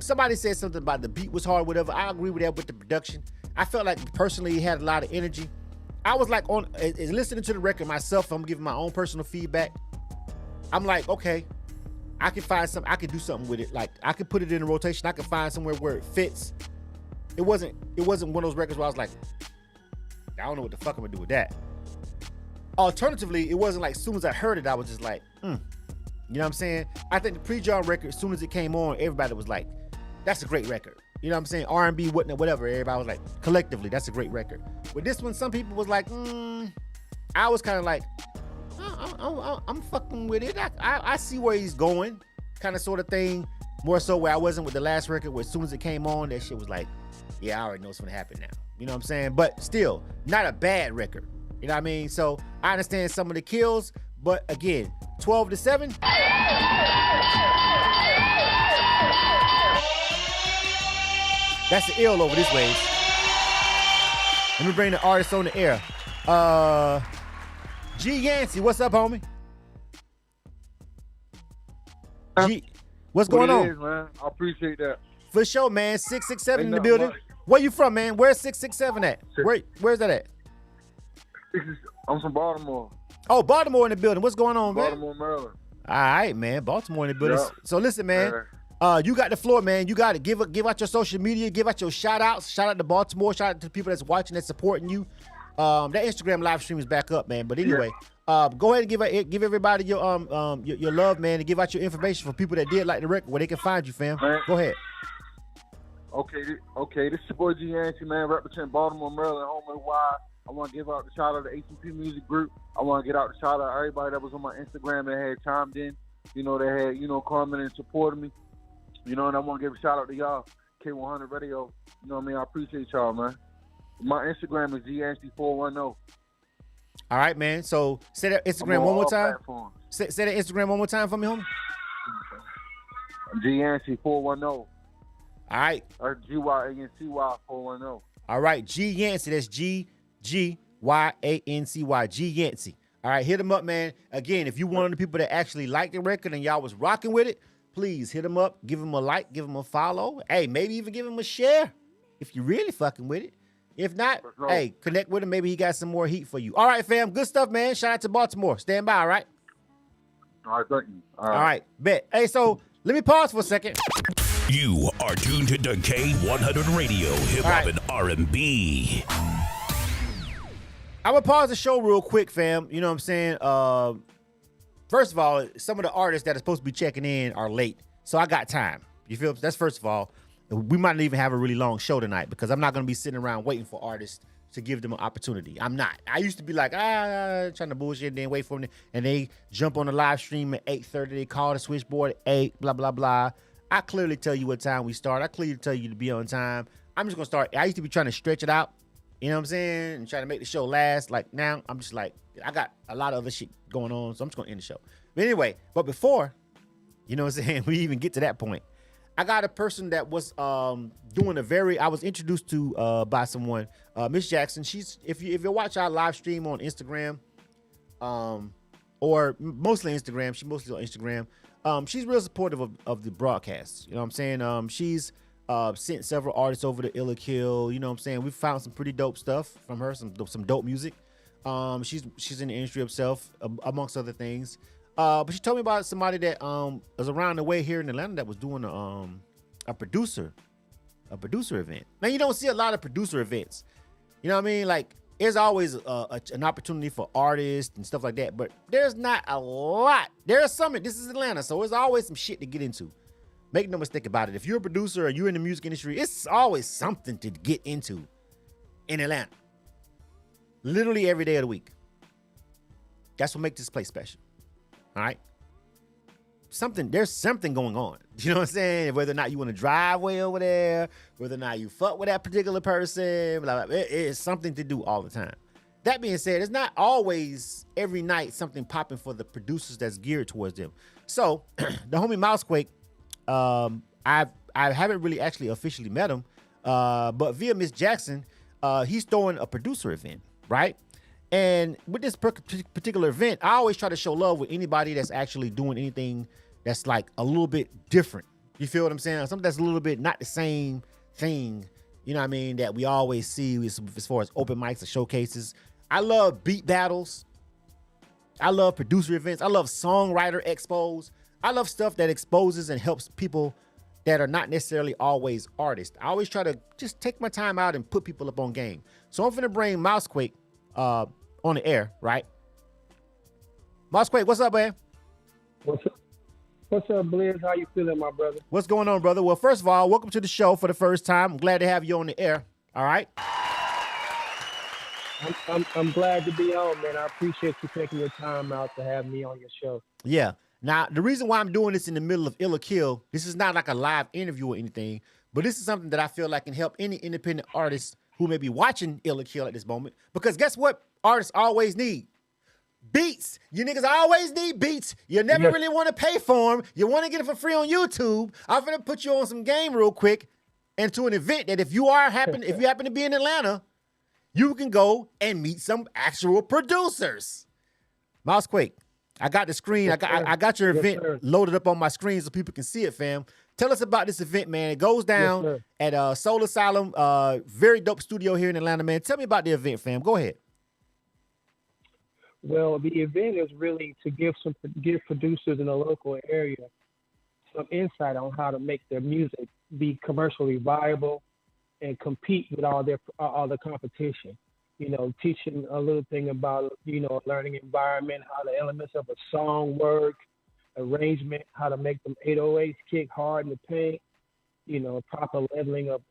Somebody said something about the beat was hard, whatever. I agree with that with the production. I felt like personally it had a lot of energy. I was like listening to the record myself. I'm giving my own personal feedback. I'm like, okay, I can find something. I can do something with it. Like I could put it in a rotation. I could find somewhere where it fits. It wasn't one of those records where I was like, I don't know what the fuck I'm gonna do with that. Alternatively, it wasn't like as soon as I heard it, I was just like, You know what I'm saying? I think the Prejean record, as soon as it came on, everybody was like, that's a great record. You know what I'm saying? R&B, whatever. Everybody was like, collectively, that's a great record. With this one, some people was like, I was kind of like, I'm fucking with it. I see where he's going, kind of sort of thing. More so where I wasn't with the last record, where as soon as it came on, that shit was like, yeah, I already know what's gonna happen now. You know what I'm saying? But still, not a bad record. You know what I mean? So I understand some of the kills, but again, 12-7. That's the ill over this way. Let me bring the artist on the air. G Yancey, what's up, homie? G, what's going on? Is, man. I appreciate that. For sure, man. 667 in the building. Much. Where you from, man? Where's 667 at? Where's that at? I'm from Baltimore. Oh, Baltimore in the building. What's going on, man? Baltimore, Maryland. All right, man. Baltimore in the building. Yep. So listen, man. You got the floor, man. You got to give out your social media, give out your shout outs. Shout out to Baltimore. Shout out to the people that's watching, that's supporting you. That Instagram live stream is back up, man. But anyway, Go ahead and give everybody your love, man, and give out your information for people that did like the record, where they can find you, fam. Man. Go ahead. Okay, this is your boy G Yancey, man, representing Baltimore, Maryland, home and wide. I want to give out the shout out to ACP Music Group. I want to get out the shout out to everybody that was on my Instagram that had chimed in. You know, they had, commented and supported me. You know, and I want to give a shout out to y'all, K100 Radio. You know what I mean? I appreciate y'all, man. My Instagram is GYancey410. All right, man. So say that Instagram one more time. Say that Instagram one more time for me, homie. GYancey410. All right. Or GYANCY410. All right, G Yancey. That's GGYANCY. G Yancey. All right, hit him up, man. Again, if you one of the people that actually liked the record and y'all was rocking with it, please hit him up, give him a like, give him a follow. Hey, maybe even give him a share if you really fucking with it. If not, hey, connect with him. Maybe he got some more heat for you. All right, fam. Good stuff, man. Shout out to Baltimore. Stand by, all right? All right, thank you. All right, bet. Hey, so let me pause for a second. You are tuned to the K100 Radio, hip hop and R&B. I would pause the show real quick, fam. You know what I'm saying? First of all, some of the artists that are supposed to be checking in are late, so I got time. You feel? That's first of all. We might not even have a really long show tonight because I'm not going to be sitting around waiting for artists to give them an opportunity. I'm not. I used to be like, trying to bullshit and then wait for them. And they jump on the live stream at 8:30. They call the switchboard at 8, blah, blah, blah. I clearly tell you what time we start. I clearly tell you to be on time. I'm just going to start. I used to be trying to stretch it out, you know what I'm saying, and trying to make the show last. Like now, I'm just like, I got a lot of other shit going on, so I'm just going to end the show. But anyway, before, you know what I'm saying, we even get to that point, I got a person that was doing I was introduced to by someone, Miss Jackson. She's if you watch our live stream on Instagram, or mostly Instagram, she's mostly on Instagram. She's real supportive of the broadcast. You know what I'm saying? She's sent several artists over to Illa Kill. You know what I'm saying? We found some pretty dope stuff from her, some dope music. She's in the industry herself, amongst other things. But she told me about somebody that was around the way here in Atlanta that was doing a producer event. Man, you don't see a lot of producer events. You know what I mean? Like, there's always an opportunity for artists and stuff like that, but there's not a lot. There's some. This is Atlanta, so there's always some shit to get into. Make no mistake about it. If you're a producer or you're in the music industry, it's always something to get into in Atlanta. Literally every day of the week. That's what makes this place special. All right? There's something going on. You know what I'm saying? Whether or not you want to drive way over there, whether or not you fuck with that particular person, blah, blah, it's something to do all the time. That being said, it's not always every night something popping for the producers that's geared towards them. So, the homie Mousequake, I haven't really actually officially met him, but via Miss Jackson, he's throwing a producer event, right? And with this particular event, I always try to show love with anybody that's actually doing anything that's like a little bit different. You feel what I'm saying? Something that's a little bit not the same thing, you know what I mean, that we always see as far as open mics or showcases. I love beat battles. I love producer events. I love songwriter expos. I love stuff that exposes and helps people that are not necessarily always artists. I always try to just take my time out and put people up on game. So I'm finna bring Mousequake on the air, right? Mousequake, what's up, man? What's up? What's up, Blizz? How you feeling, my brother? What's going on, brother? Well, first of all, welcome to the show for the first time. I'm glad to have you on the air. All right? I'm glad to be on, man. I appreciate you taking your time out to have me on your show. Yeah. Now, the reason why I'm doing this in the middle of Illa Kill, this is not like a live interview or anything, but this is something that I feel like can help any independent artist who may be watching Illa Kill at this moment. Because guess what artists always need? Beats. You niggas always need beats. You never really want to pay for them. You want to get it for free on YouTube. I'm going to put you on some game real quick into an event that if you happen to be in Atlanta, you can go and meet some actual producers. Mousequake, I got the screen. I got your event loaded up on my screen so people can see it, fam. Tell us about this event, man. It goes down at Soul Asylum, very dope studio here in Atlanta, man. Tell me about the event, fam. Go ahead. Well, the event is really to give producers in the local area some insight on how to make their music be commercially viable and compete with all the competition. You know, teaching a little thing about you know, a learning environment, how the elements of a song work, arrangement, how to make them 808s kick hard in the paint, you know, proper leveling of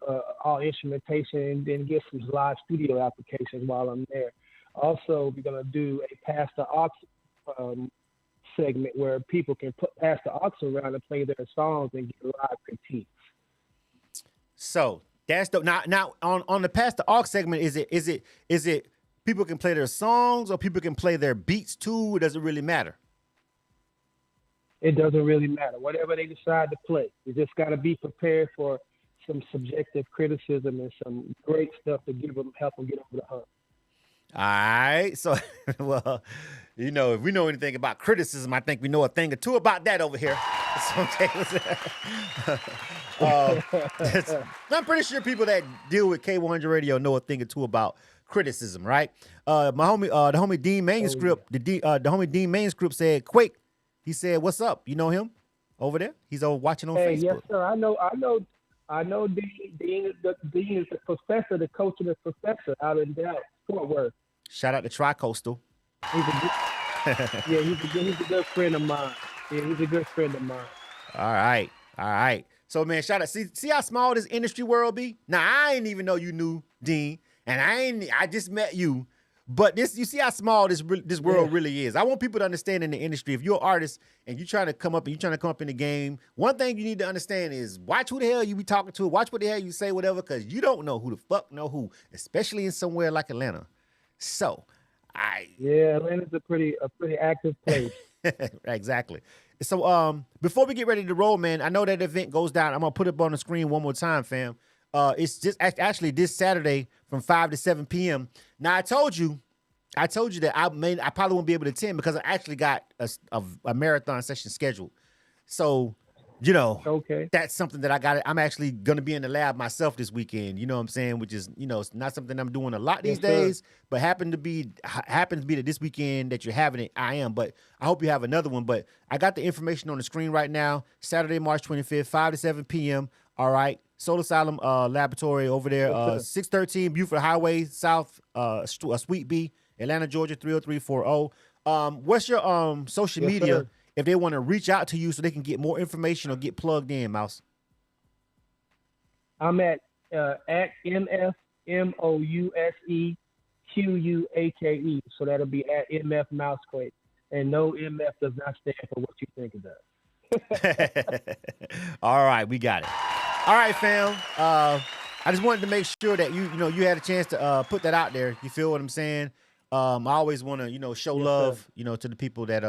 all instrumentation, and then get some live studio applications while I'm there. Also, we're going to do a Pass the Aux segment where people can pass the aux around and play their songs and get live critiques. So that's the now on the Pass the Aux segment, is it people can play their songs or people can play their beats too? Does it really matter? It doesn't really matter. Whatever they decide to play, you just got to be prepared for some subjective criticism and some great stuff to help them get over the hump. All right. So, well, you know, if we know anything about criticism, I think we know a thing or two about that over here. I'm pretty sure people that deal with K100 Radio know a thing or two about criticism, right? My homie, the homie Dean Manuscript, the homie Dean Manuscript said, Quake. He said, "What's up? You know him over there? He's watching on Facebook." Yes, sir. I know. Dean is the professor, the coach of the professor out in Dallas, Fort Worth. Shout out to Tri-Coastal. He's a good friend of mine. Yeah, he's a good friend of mine. All right. So, man, shout out. See how small this industry world be? Now, I didn't even know you knew Dean, and I just met you. But you see how small this world really is. I want people to understand in the industry, if you're an artist and you're trying to come up in the game, one thing you need to understand is watch who the hell you be talking to, watch what the hell you say, whatever, because you don't know who the fuck know who, especially in somewhere like Atlanta. So, Atlanta's a pretty active place. Exactly. So, before we get ready to roll, man, I know that event goes down. I'm gonna put it up on the screen one more time, fam. It's just actually this Saturday from 5 to 7 p.m. Now, I told you that I probably won't be able to attend because I actually got a marathon session scheduled. So, you know, that's something that I got. I'm actually going to be in the lab myself this weekend, you know what I'm saying, which is, you know, it's not something I'm doing a lot these days, but happens to be that this weekend that you're having it, I am. But I hope you have another one. But I got the information on the screen right now, Saturday, March 25th, 5 to 7 p.m. All right. Soul Asylum Laboratory over there, 613 Buford Highway South, Suite B, Atlanta, Georgia, 30340. What's your social media sir. If they want to reach out to you so they can get more information or get plugged in, Mouse? I'm at MFMOUSEQUAKE, so that'll be at MF Mousequake. And no, MF does not stand for what you think it does. All right, we got it. All right, fam. I just wanted to make sure that you had a chance to put that out there. You feel what I'm saying? I always want to, show love, to the people that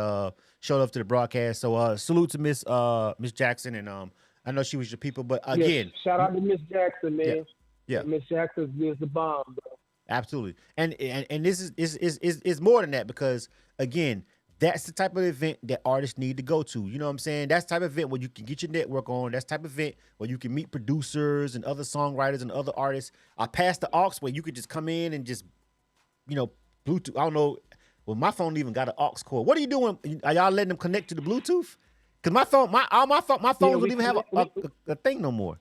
show love to the broadcast. So salute to Miss Jackson, and I know she was your people, but again, shout out to Miss Jackson, man. Yeah. Miss Jackson is the bomb, bro. Absolutely. And this is more than that, because again, that's the type of event that artists need to go to. You know what I'm saying? That's the type of event where you can get your network on. That's the type of event where you can meet producers and other songwriters and other artists. I Pass the Aux, where you could just come in and just, Bluetooth. I don't know. Well, my phone even got an aux cord. What are you doing? Are y'all letting them connect to the Bluetooth? Because my phones don't even have a thing no more.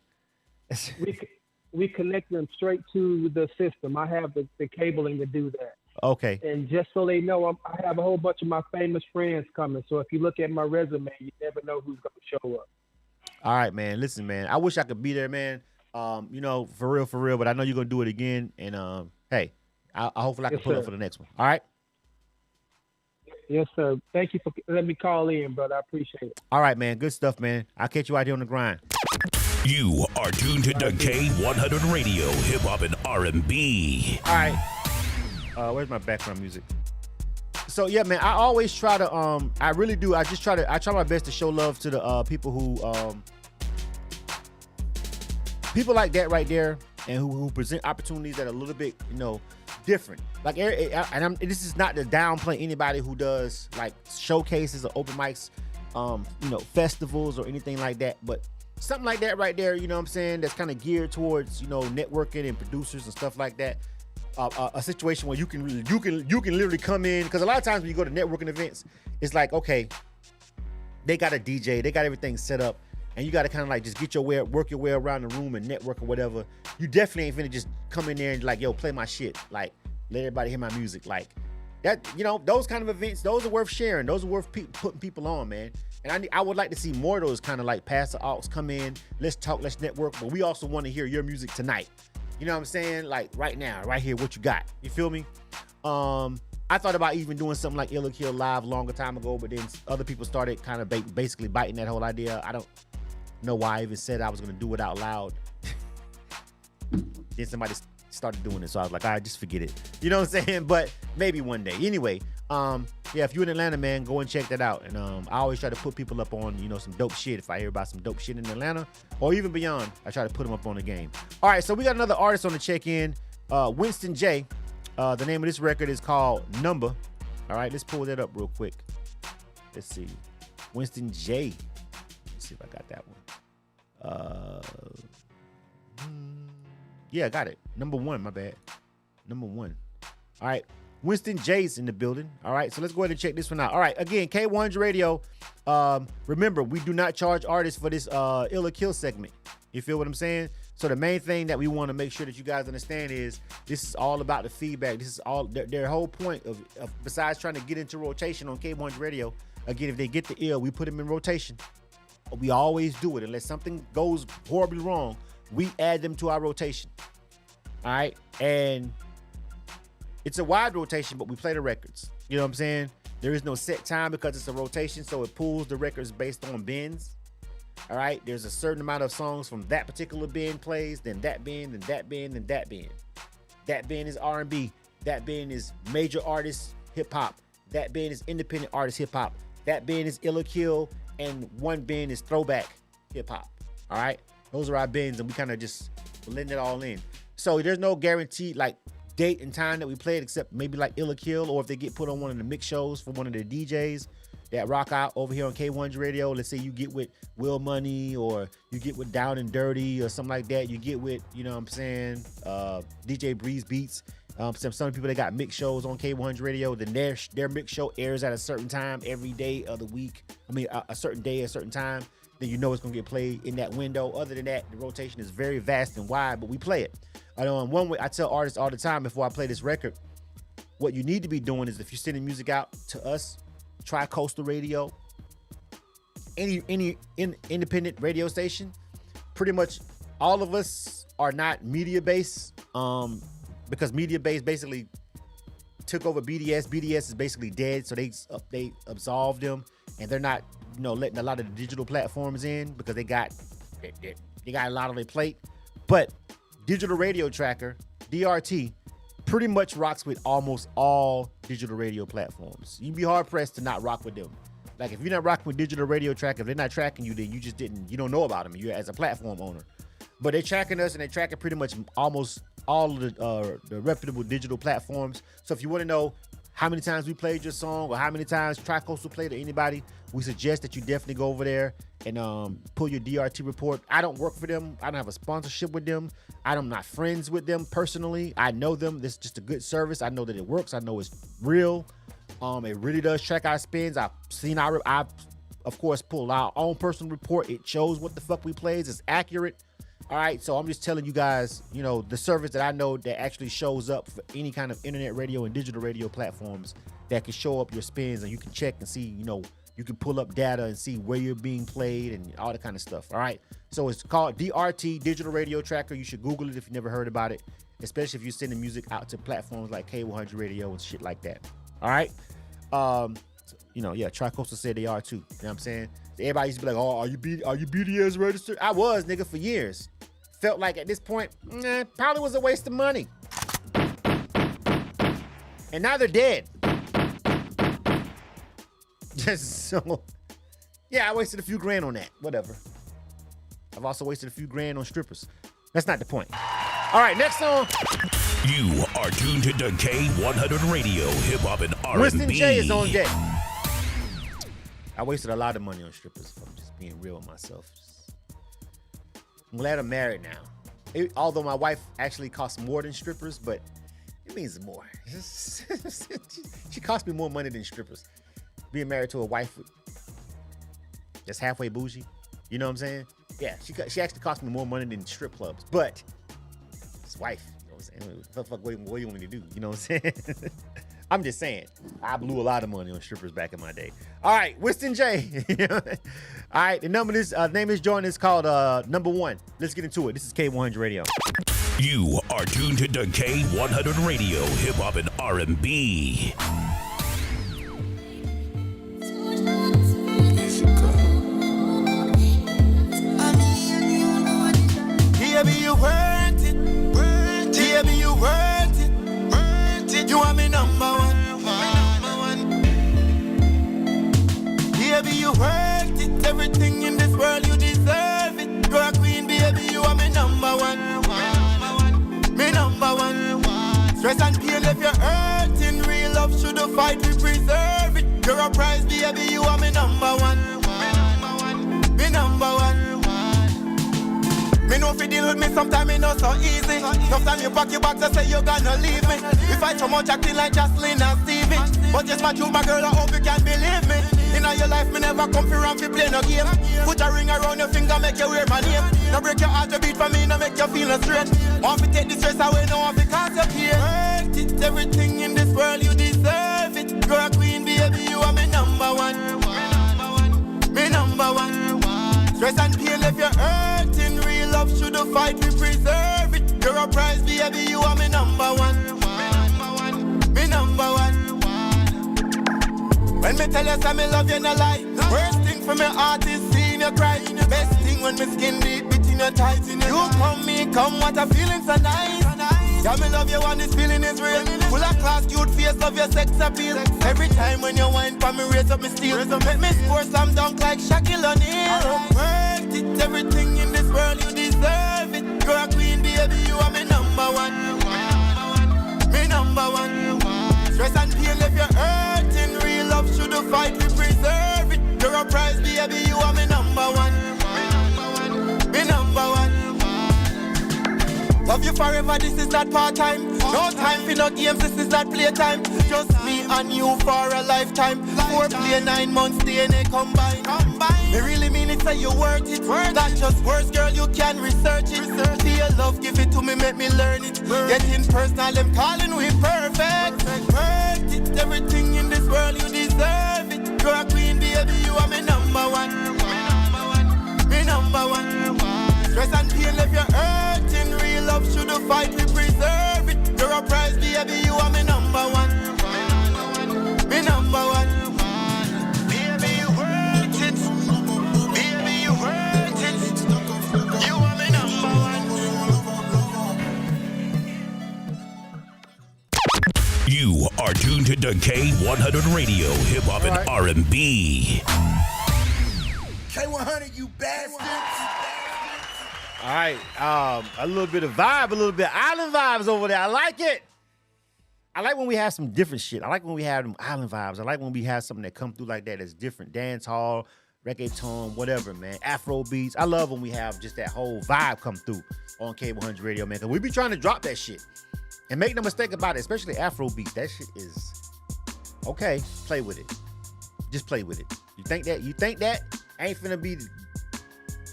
We connect them straight to the system. I have the cabling to do that. Okay. And just so they know, I have a whole bunch of my famous friends coming. So if you look at my resume, you never know who's going to show up. All right, man. Listen, man. I wish I could be there, man. For real. But I know you're going to do it again. And, hey, I hopefully I can pull up for the next one. All right? Yes, sir. Thank you for letting me call in, brother. I appreciate it. All right, man. Good stuff, man. I'll catch you out here on the grind. You are tuned to K100 Radio, hip hop and R&B. All right. Where's my background music? So yeah, man, I always try to I really do. I try my best to show love to the people who people like that right there, and who present opportunities that are a little bit, different. Like, this is not to downplay anybody who does like showcases or open mics, festivals or anything like that, but something like that right there, you know what I'm saying, that's kind of geared towards, networking and producers and stuff like that. A situation where you can literally come in, because a lot of times when you go to networking events, it's like, okay, they got a DJ, they got everything set up, and you got to kind of like just work your way around the room and network or whatever. You definitely ain't finna just come in there and like, yo, play my shit, like let everybody hear my music. Like, that, you know, those kind of events, those are worth sharing. Those are worth putting people on, man. And I would like to see more of those kind of like Pass the Aux come in. Let's talk, let's network. But we also want to hear your music tonight. You know what I'm saying? Like right now, right here, what you got? You feel me? I thought about even doing something like Illa Kill Live a longer time ago, but then other people started kind of basically biting that whole idea. I don't know why I even said I was going to do it out loud. Then somebody started doing it, so I was like, all right, just forget it. You know what I'm saying? But maybe one day. Anyway, yeah, if you're in Atlanta, man, go and check that out. And I always try to put people up on, you know, some dope shit. If I hear about some dope shit in Atlanta or even beyond, I try to put them up on the game. All right, so we got another artist on the check-in, Winston J. The name of this record is called Number. All right, let's pull that up real quick. Let's see. Winston J. Let's see if I got that one. Yeah, I got it. Number 1, my bad. Number 1. All right. Winston J's in the building. All right. So let's go ahead and check this one out. All right. Again, K100 Radio. Remember, we do not charge artists for this Illa Kill segment. You feel what I'm saying? So the main thing that we want to make sure that you guys understand is this is all about the feedback. This is all their whole point of besides trying to get into rotation on K100 Radio. Again, if they get the ill, we put them in rotation. We always do it. Unless something goes horribly wrong, we add them to our rotation. All right. And it's a wide rotation, but we play the records. You know what I'm saying? There is no set time because it's a rotation, so it pulls the records based on bins. All right. There's a certain amount of songs from that particular bin plays, then that bin, then that bin, then that bin. That bin is R&B. That bin is major artists, hip hop. That bin is independent artists, hip hop. That bin is Illa Kill, and one bin is throwback hip hop. All right. Those are our bins, and we kind of just blend it all in. So there's no guaranteed like date and time that we play it, except maybe like Illa Kill, or if they get put on one of the mix shows for one of the DJs that rock out over here on K100 Radio. Let's say you get with Will Money, or you get with Down and Dirty, or something like that. You get with, you know what I'm saying, DJ Breeze Beats. Some people that got mix shows on K100 Radio, then their mix show airs at a certain time every day of the week. I mean, a certain day, a certain time. Then you know it's gonna get played in that window. Other than that, the rotation is very vast and wide, but we play it. One way I tell artists all the time before I play this record, what you need to be doing is if you're sending music out to us, Tri-Coastal Radio, any independent radio station, pretty much all of us are not media based, because media based basically took over BDS. BDS is basically dead, so they absolved them, and they're not, you know, letting a lot of the digital platforms in because they got a lot on their plate. But Digital Radio Tracker, DRT, pretty much rocks with almost all digital radio platforms. You'd be hard pressed to not rock with them. Like if you're not rocking with Digital Radio Tracker, if they're not tracking you, then you don't know about them. You as a platform owner. But they're tracking us, and they're tracking pretty much almost all of the reputable digital platforms. So if you want to know how many times we played your song or how many times Tri-Coastal played or anybody, we suggest that you definitely go over there and pull your DRT report. I don't work for them. I don't have a sponsorship with them. I'm not friends with them personally. I know them. This is just a good service. I know that it works. I know it's real. It really does track our spins. I've of course pulled our own personal report. It shows what the fuck we plays. It's accurate. All right, so I'm just telling you guys, you know, the service that I know that actually shows up for any kind of internet radio and digital radio platforms that can show up your spins, and you can check and see, you know, you can pull up data and see where you're being played and all that kind of stuff. All right, so it's called DRT, Digital Radio Tracker. You should Google it if you never heard about it, especially if you're sending music out to platforms like K100 Radio and shit like that. All right, you know, yeah, Tri-Coastal said they are too. You know what I'm saying? Everybody used to be like, oh, are you BDS registered? I was, nigga, for years. Felt like at this point, probably was a waste of money. And now they're dead. Just so, yeah, I wasted a few grand on that. Whatever. I've also wasted a few grand on strippers. That's not the point. All right, next song. You are tuned to K100 Radio, hip hop and R&B. Winston J is on deck. I wasted a lot of money on strippers, if I'm just being real with myself. I'm glad I'm married now. Although my wife actually costs more than strippers, but it means more. She cost me more money than strippers. Being married to a wife that's halfway bougie, you know what I'm saying? Yeah, she actually cost me more money than strip clubs, but it's wife, you know what I'm saying? What do you want me to do? You know what I'm saying? I'm just saying, I blew a lot of money on strippers back in my day. All right, Winston J. All right, the name is joint is called Number One. Let's get into it. This is K100 Radio. You are tuned to K100 Radio, hip hop and R&B. Baby, you worth it. Baby, you worth it. You are me number one. Baby, you worth it. Everything in this world, you deserve it. You're a queen, baby, you are me number one. Me number one. Stress and pain if you're hurting. Real love should have fight, we preserve it. You're a prize, baby, you are me number one. Me number one. Me know if you deal with me, sometimes it not so easy. Sometimes you pack your bags and say you're gonna leave me. We fight so much acting like Jocelyn and Stevie. But just my truth, my girl, I hope you can believe me. In all your life, me never come for round to play no game. Put a ring around your finger, make you wear my name. Now break your heart to beat for me, now make you feel no straight. Want to take the stress away, now want to cause your pain. Worth it, everything in this world, you deserve it. You're a queen, baby, you are me number one. Me number one. Stress and pain if you're hurting. Real love should have fight, we preserve it. You're a prize, baby, you are me number one. Me number one. When me tell you say me love you, no lie. Worst thing for me heart is seeing you cry. Best thing when me skin deep between your tight. You come, me come, what a feeling so nice. Yeah, me love you and this feeling is real. Full of class, cute face, love your sex appeal. Every time when you whine for me, raise up me steel. Make me score slam dunk like Shaquille O'Neal. Worth it, everything in this world, you deserve it. You're a queen, baby, you are me number one. Me number one. Stress and pain if you're hurting. Real love should have fight, we preserve it. You're a prize, baby, you are me number one. Me number one. Love you forever, this is not part-time. No time for no games, this is not playtime. Just me and you for a lifetime. 4 play 9 months, DNA combine. Me really mean it, say you worth it. Not just words, girl, you can research it. See your love, give it to me, make me learn it. Getting personal, them calling we perfect. Worth it, everything in this world, you deserve it. You're a queen, baby, you are me number one. Me number one. Stress and pain if you're hurting. Real love should have fight, we preserve it. You're a prize, baby, you are me number one. Me number one. Baby, you worth it. Baby, you worth it. You are me number one. You are tuned to K100 Radio, hip hop and R&B. K100, you bastards. All right, a little bit of vibe, a little bit of island vibes over there. I like it. I like when we have some different shit. I like when we have them island vibes. I like when we have something that come through like that that's different. Dance hall, reggaeton, whatever, man. Afro beats. I love when we have just that whole vibe come through on K100 Radio, man. Because we be trying to drop that shit. And make no mistake about it, especially Afro beats. That shit is okay. Play with it. Just play with it. You think that ain't finna be...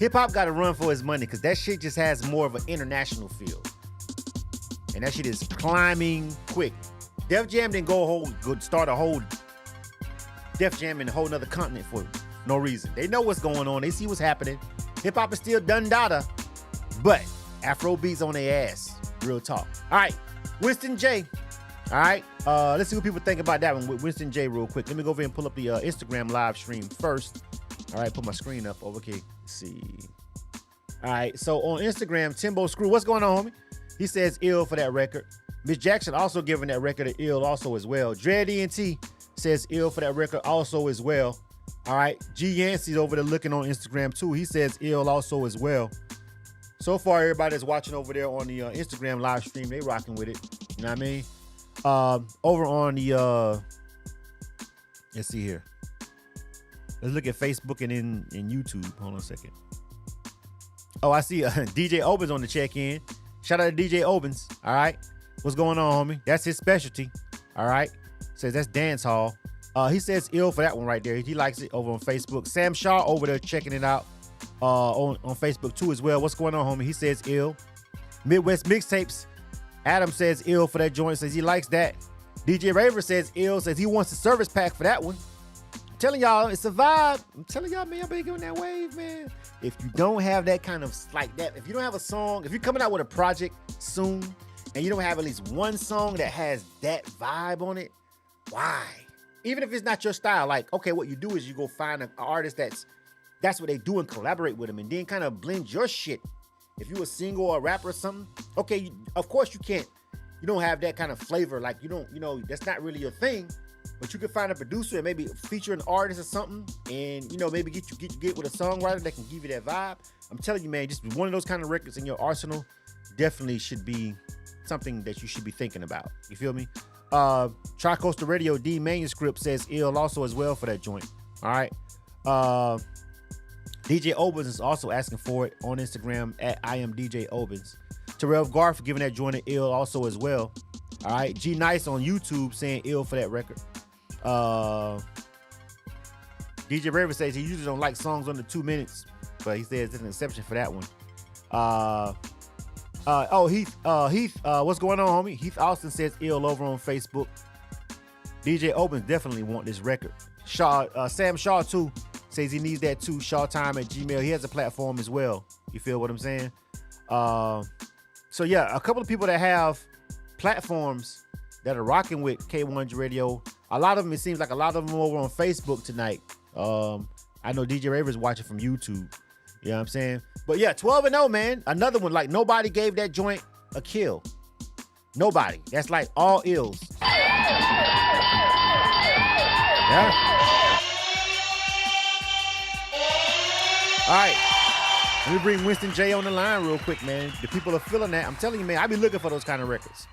Hip-hop got to run for his money because that shit just has more of an international feel. And that shit is climbing quick. Def Jam didn't start a whole Def Jam in a whole nother continent for no reason. They know what's going on. They see what's happening. Hip-hop is still done data, but Afro beats on their ass. Real talk. All right, Winston J. All right, let's see what people think about that one with Winston J real quick. Let me go over and pull up the Instagram live stream first. All right, put my screen up. Okay, let's see. All right, so on Instagram, Timbo Screw, what's going on, homie? He says ill for that record. Miss Jackson also giving that record an ill also as well. Dread ENT says ill for that record also as well. All right, G Yancey's over there looking on Instagram too. He says ill also as well. So far, everybody that's watching over there on the Instagram live stream, they rocking with it. You know what I mean? Over on the, let's see here. Let's look at Facebook and in YouTube. Hold on a second. Oh, I see DJ Obens on the check-in. Shout out to DJ Obens. All right. What's going on, homie? That's his specialty. All right. Says that's dance hall. He says ill for that one right there. He likes it over on Facebook. Sam Shaw over there checking it out on Facebook too as well. What's going on, homie? He says ill. Midwest Mixtapes. Adam says ill for that joint. Says he likes that. DJ Raver says he wants a service pack for that one. I'm telling y'all, it's a vibe. I'm telling y'all, man, y'all been giving that wave, man. If you don't have that kind of like that, if you don't have a song, if you're coming out with a project soon and you don't have at least one song that has that vibe on it, why? Even if it's not your style, like, okay, what you do is you go find an artist that's what they do and collaborate with them and then kind of blend your shit. If you a single or a rapper or something, okay, of course you don't have that kind of flavor. Like that's not really your thing, but you can find a producer and maybe feature an artist or something and, maybe get with a songwriter that can give you that vibe. I'm telling you, man, just one of those kind of records in your arsenal definitely should be something that you should be thinking about. You feel me? Tri-Coastal Radio D Manuscript says ill also as well for that joint. All right. DJ Obens is also asking for it on Instagram at I am DJ Obens. Terrell Garth for giving that joint an ill also as well. All right. G Nice on YouTube saying ill for that record. DJ Raver says he usually don't like songs under 2 minutes, but he says there's an exception for that one. Heath, what's going on, homie? Heath Austin says ill over on Facebook. DJ Obens definitely want this record. Sam Shaw too says he needs that too. Shawtime@gmail. He has a platform as well. You feel what I'm saying? So yeah, a couple of people that have platforms that are rocking with K100 Radio. A lot of them, it seems like a lot of them are over on Facebook tonight. I know DJ Raver's watching from YouTube. You know what I'm saying? But yeah, 12-0, man. Another one, like nobody gave that joint a kill. Nobody. That's like all ills. Yeah. All right. Let me bring Winston J on the line real quick, man. The people are feeling that. I'm telling you, man, I be looking for those kind of records.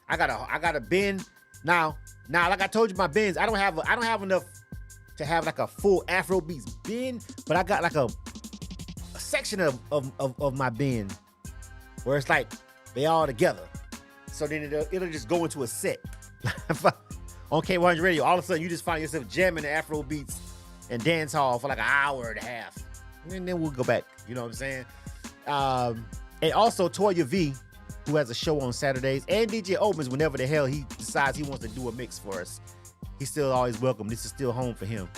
I got a bin. Now, like I told you, my bins, I don't have enough to have like a full Afrobeats bin, but I got like a section of my bin where it's like they all together. So then it'll just go into a set. On K100 Radio, all of a sudden you just find yourself jamming the Afrobeats and dance hall for like an hour and a half. And then we'll go back. You know what I'm saying? And also Toya V, who has a show on Saturdays, and DJ Obens, whenever the hell he decides he wants to do a mix for us. He's still always welcome. This is still home for him.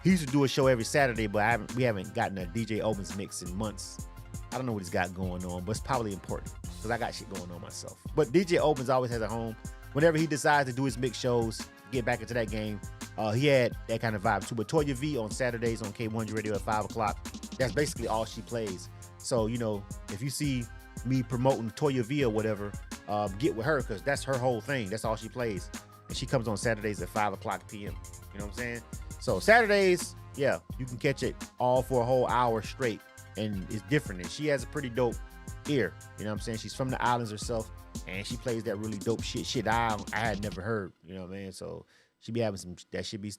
He used to do a show every Saturday, but we haven't gotten a DJ Obens mix in months. I don't know what he's got going on, but it's probably important because I got shit going on myself. But DJ Obens always has a home. Whenever he decides to do his mix shows, get back into that game, he had that kind of vibe too. But Toya V on Saturdays on K100 Radio at 5 o'clock, that's basically all she plays. So, if you see me promoting Toya V or whatever, get with her because that's her whole thing. That's all she plays. And she comes on Saturdays at 5 o'clock p.m. You know what I'm saying? So Saturdays, yeah, you can catch it all for a whole hour straight. And it's different. And she has a pretty dope ear. You know what I'm saying? She's from the islands herself. And she plays that really dope shit I had never heard. You know what I mean? So she be having some, that should be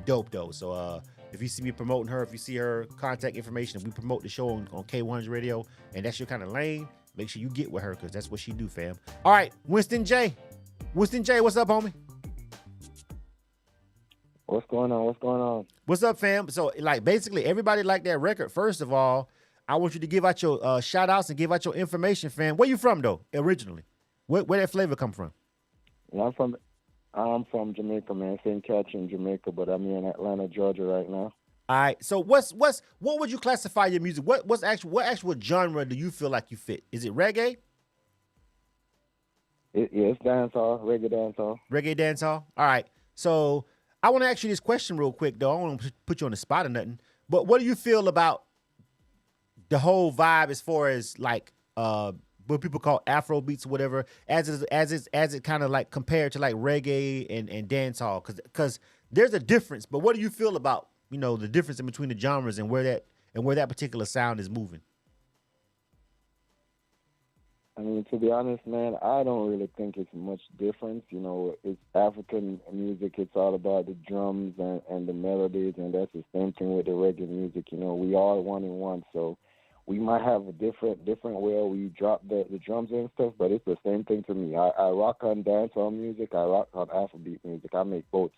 dope though. So if you see me promoting her, if you see her contact information, if we promote the show on K100 Radio, and that's your kind of lane, make sure you get with her because that's what she do, fam. All right, Winston J, what's up, homie? What's going on? What's up, fam? So, like, basically, everybody liked that record. First of all, I want you to give out your shout-outs and give out your information, fam. Where you from, though, originally? Where that flavor come from? Well, I'm from Jamaica, man. St. Catherine, Jamaica, but I'm in Atlanta, Georgia right now. All right. So, what would you classify your music? What actual genre do you feel like you fit? Is it reggae? It's dancehall, reggae dancehall. Reggae dancehall? All right. So, I want to ask you this question real quick, though. I don't want to put you on the spot or nothing. But what do you feel about the whole vibe as far as like what people call Afro beats or whatever, as it kind of like compared to like reggae and dancehall? Because there's a difference. But what do you feel about the difference in between the genres and where that particular sound is moving? I mean, to be honest, man, I don't really think it's much difference. It's African music. It's all about the drums and the melodies, and that's the same thing with the reggae music. We all one in one, so we might have a different way we drop the drums and stuff, but it's the same thing to me. I rock on dancehall music. I rock on Afrobeat music. I make both.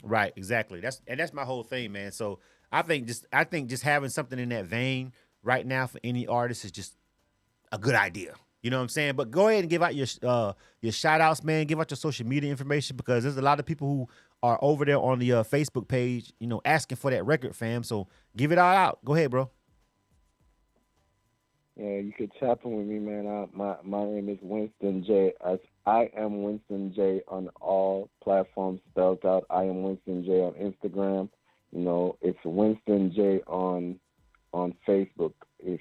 Right, exactly. That's my whole thing, man. So I think just having something in that vein right now for any artist is just a good idea. You know what I'm saying? But go ahead and give out your shout outs, man. Give out your social media information because there's a lot of people who are over there on the Facebook page, you know, asking for that record, fam. So give it all out. Go ahead, bro. Yeah, you could tap in with me, man. My name is Winston J. I am Winston J on all platforms spelled out. I am Winston J on Instagram. You know, it's Winston J on Facebook. If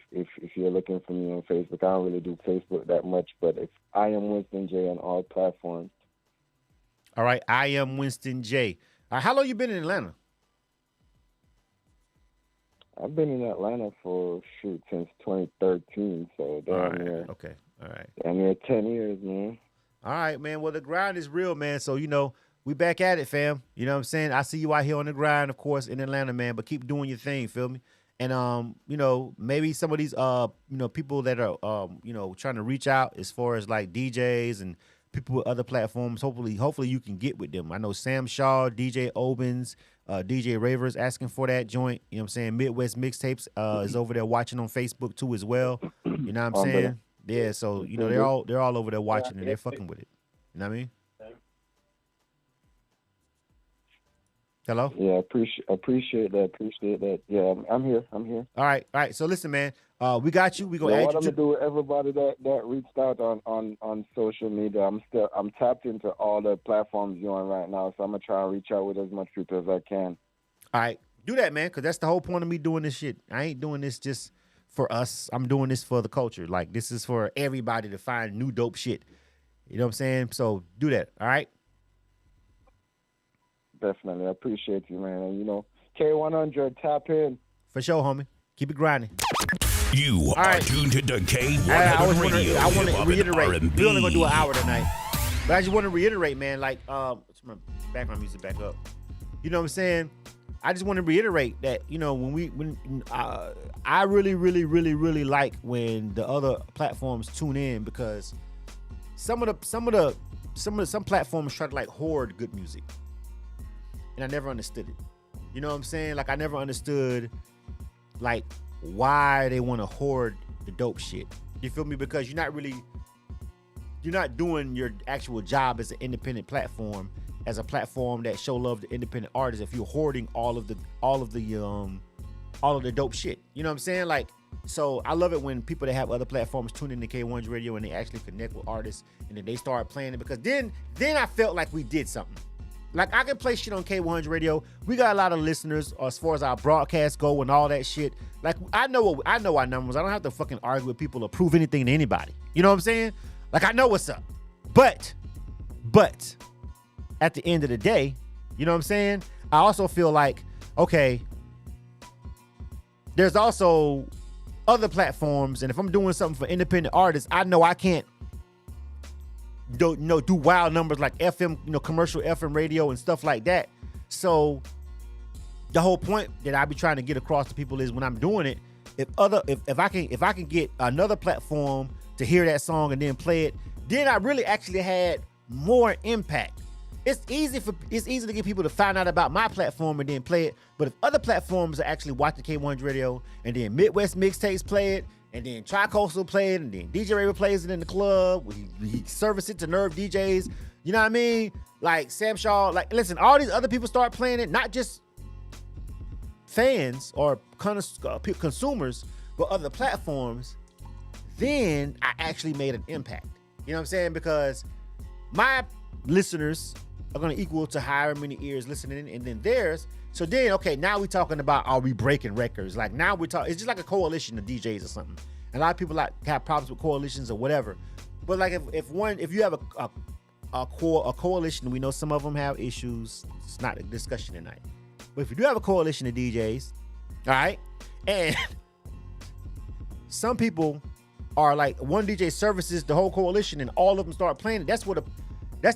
you're looking for me on Facebook, I don't really do Facebook that much, but it's I am Winston J on all platforms. All right, I am Winston J. All right, how long you been in Atlanta? I've been in Atlanta since 2013, so damn near. Okay, all right. Damn near 10 years, man. All right, man. Well, the grind is real, man. So, you know, we back at it, fam. You know what I'm saying? I see you out here on the grind, of course, in Atlanta, man, but keep doing your thing, feel me? And, you know, maybe some of these, you know, people that are, you know, trying to reach out as far as like DJs and people with other platforms, hopefully you can get with them. I know Sam Shaw, DJ Obens, DJ Ravers asking for that joint. You know what I'm saying? Midwest Mixtapes is over there watching on Facebook too as well. You know what I'm saying? Yeah, so you know they're all over there watching and they're fucking with it. You know what I mean? Hello? Yeah, appreciate that. Yeah, I'm here. All right. So listen, man. We got you. We gonna add what you I'm gonna do with everybody that reached out on social media. I'm tapped into all the platforms you're on right now, so I'm gonna try and reach out with as much people as I can. All right, do that, man, because that's the whole point of me doing this shit. I ain't doing this just for us. I'm doing this for the culture. Like this is for everybody to find new dope shit. You know what I'm saying? So do that. All right. Definitely, I appreciate you, man. And you know, K100, tap in. For sure, homie. Keep it grinding. You are tuned to K100 Radio. I want to reiterate. We're only going to do an hour tonight. But I just want to reiterate, man, like, what's my background music back up? You know what I'm saying? I just want to reiterate that, you know, when I really, really, really, really like when the other platforms tune in because some platforms try to like hoard good music. And I never understood it. You know what I'm saying? Like I never understood like why they want to hoard the dope shit. You feel me? Because you're not doing your actual job as an independent platform, as a platform that show love to independent artists if you're hoarding all of the dope shit. You know what I'm saying? Like, so I love it when people that have other platforms tune into K100 Radio and they actually connect with artists and then they start playing it because then I felt like we did something. Like, I can play shit on K100 Radio. We got a lot of listeners as far as our broadcasts go and all that shit. Like, I know our numbers. I don't have to fucking argue with people or prove anything to anybody. You know what I'm saying? Like, I know what's up. But, at the end of the day, you know what I'm saying? I also feel like, okay, there's also other platforms, and if I'm doing something for independent artists, I know I can't do wild numbers like FM, commercial FM radio and stuff like that. So the whole point that I be trying to get across to people is when I'm doing it, if I can get another platform to hear that song and then play it, then I really actually had more impact. It's easy to get people to find out about my platform and then play it. But if other platforms are actually watching K100 Radio and then Midwest Mixtapes play it, and then Tri-Coastal play it, and then DJ Raver plays it in the club. He service it to Nerve DJs. You know what I mean? Like Sam Shaw. Like, listen, all these other people start playing it, not just fans or consumers, but other platforms. Then I actually made an impact. You know what I'm saying? Because my listeners are going to equal to however many ears listening, and then theirs. So then, okay, now we're talking about, are we breaking records? Like now we're talking, it's just like a coalition of DJs or something. And a lot of people like have problems with coalitions or whatever. But like if you have a coalition, we know some of them have issues. It's not a discussion tonight. But if you do have a coalition of DJs, all right, and some people are like one DJ services the whole coalition and all of them start playing it, that's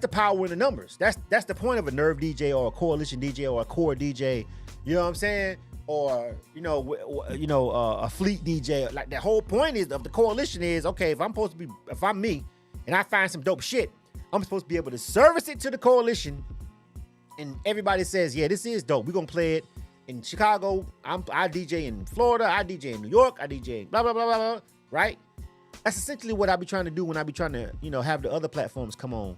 the power in the numbers. That's the point of a Nerve DJ or a coalition DJ or a core DJ. You know what I'm saying? Or a fleet DJ. Like the whole point of the coalition is, okay, if I'm me and I find some dope shit, I'm supposed to be able to service it to the coalition, and everybody says, yeah, this is dope. We're gonna play it in Chicago. I DJ in Florida. I DJ in New York. I DJ in blah blah blah blah blah. Right? That's essentially what I be trying to do when I be trying to, have the other platforms come on.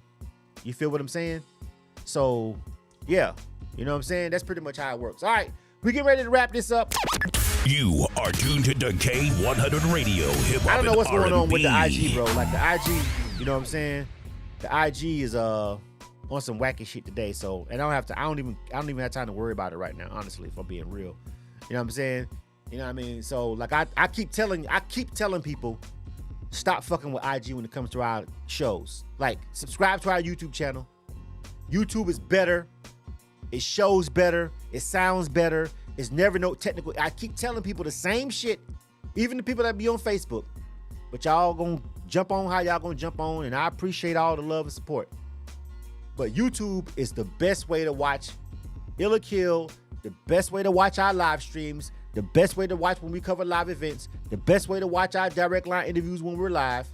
You feel what I'm saying? So, yeah. You know what I'm saying? That's pretty much how it works. All right. We get ready to wrap this up. You are tuned to the K100 Radio. Hip-hop I don't know what's going on with the R&B. IG, bro. Like the IG, you know what I'm saying? The IG is on some wacky shit today. So, and I don't even have time to worry about it right now, honestly, if I'm being real. You know what I'm saying? You know what I mean? So, like I keep telling people, stop fucking with IG when it comes to our shows. Like, subscribe to our YouTube channel. YouTube is better. It shows better. It sounds better. It's never no technical. I keep telling people the same shit, even the people that be on Facebook. But y'all gonna jump on how y'all gonna jump on, and I appreciate all the love and support. But YouTube is the best way to watch Illa Kill, the best way to watch our live streams, the best way to watch when we cover live events, the best way to watch our direct line interviews when we're live.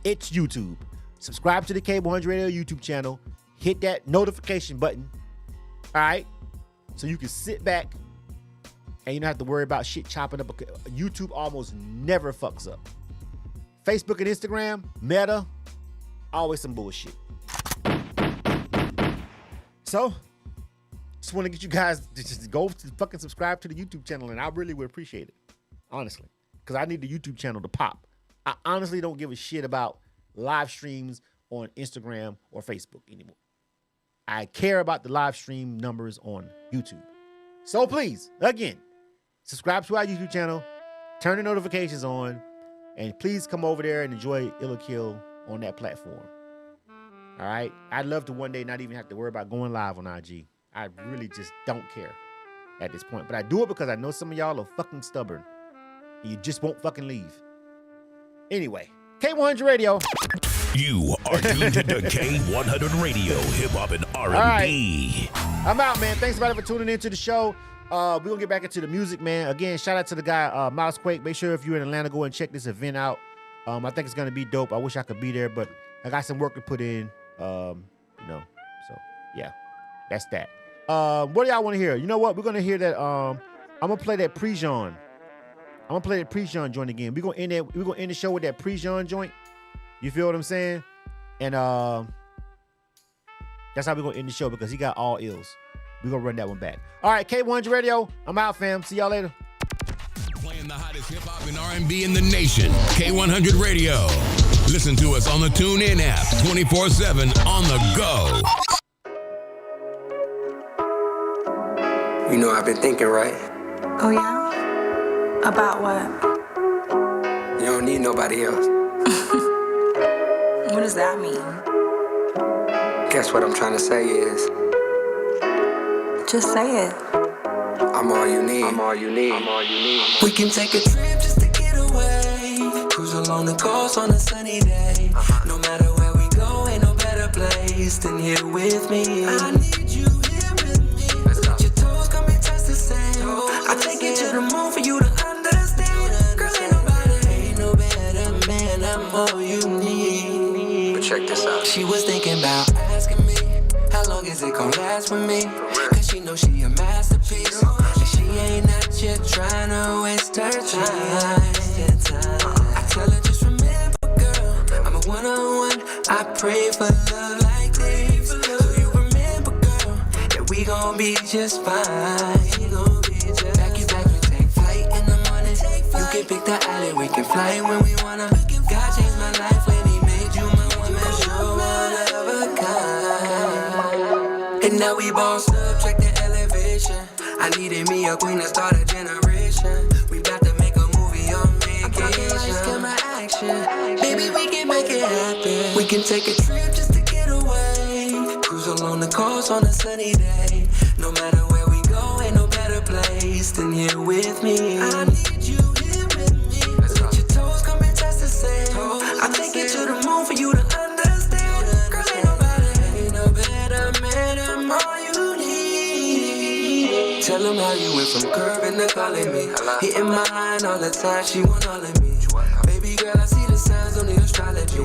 It's YouTube. Subscribe to the K100 Radio YouTube channel. Hit that notification button. All right? So you can sit back and you don't have to worry about shit chopping up. YouTube almost never fucks up. Facebook and Instagram, Meta, always some bullshit. So, just want to get you guys to just go to fucking subscribe to the YouTube channel, and I really would appreciate it, honestly, because I need the YouTube channel to pop. I honestly don't give a shit about live streams on Instagram or Facebook anymore. I care about the live stream numbers on YouTube. So please, again, subscribe to our YouTube channel, turn the notifications on, and please come over there and enjoy Illa Kill on that platform. All right? I'd love to one day not even have to worry about going live on IG. I really just don't care at this point. But I do it because I know some of y'all are fucking stubborn. And you just won't fucking leave. Anyway, K100 Radio. You are tuned to the K100 Radio, hip-hop and R&B. All right. I'm out, man. Thanks, everybody, for tuning into the show. We're going to get back into the music, man. Again, shout out to the guy, Mousequake. Make sure if you're in Atlanta, go and check this event out. I think it's going to be dope. I wish I could be there, but I got some work to put in. So, yeah, that's that. What do y'all want to hear? You know what? We're going to hear that. I'm going to play that Prejean. I'm going to play that Prejean joint again. We're going to end the show with that Prejean joint. You feel what I'm saying? And that's how we're going to end the show, because he got all ills. We're going to run that one back. All right, K100 Radio. I'm out, fam. See y'all later. Playing the hottest hip-hop and R&B in the nation. K100 Radio. Listen to us on the TuneIn app 24/7 on the go. You know I've been thinking, right? Oh, yeah? About what? You don't need nobody else. What does that mean? Guess what I'm trying to say is, Just say it. I'm all you need. I'm all you need. I'm all you need. We can take a trip just to get away. Cruise along the coast on a sunny day. No matter where we go, ain't no better place than here with me. I need you here with me. Your toes come and touch the sand. I take you to the moon for you to understand. Girl, ain't no better man. I'm all you need. But check this out. She was thinking about asking me, how long is it gonna last with me? Cause she know she a masterpiece. And she ain't out here trying to waste her time. I tell her just remember, girl, I'm a one-on-one. I pray for love like this. So you remember, girl, that we gon' be just fine. Back you back, we take flight in the morning. You can pick the island, we can fly when we wanna. God changed my life when he made you my woman. You're one of a kind. And now we boss up, check the elevation. I needed me a queen to start a generation. We about to make a movie on vacation. I'm talking lights, camera, action. Baby, we can make it happen. We can take a trip just to get away. Cruise along the coast on a sunny day. No matter where we go, ain't no better place than here with me. I need you here with me. Let your toes come and touch the sand. I'll take you to the moon for you to understand. Girl, ain't no better man. I'm all you need. Tell them how you went from curving to calling me. Hitting my line all the time, she want all of me. Baby girl, I see the signs on the astrology.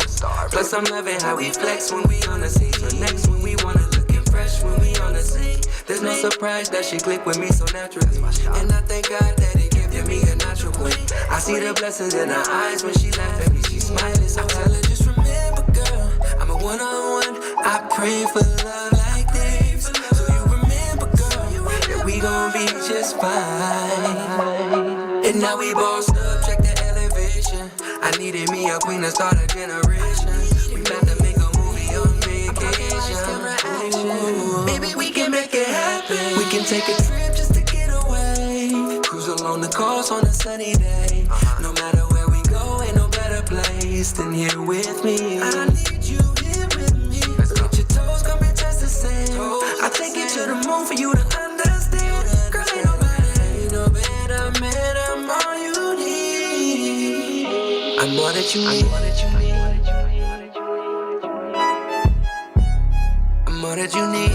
Plus I'm loving how we flex when we on the scene. So next when we wanna looking fresh when we on the scene. There's no surprise that she click with me so naturally. And I thank God that he gave me a natural queen. I see the blessings in her eyes when she laugh at me, she smiling. So I tell her, just remember, girl, I'm a one-on-one. I pray for love like this. So you remember, girl, that we gon' be just fine. And now we bossed up, check the elevation. I needed me a queen to start a generation. We about to make a movie on vacation. Baby, we can make it happen. We can take a trip just to get away. Cruise along the coast on a sunny day. No matter where we go, ain't no better place than here with me. I need you here with me. Let's go. Your toes gonna be just the same. I take you to the moon for you to understand. Girl, ain't no better man. I'm all you need. I'm more that you need. I'm more that you need.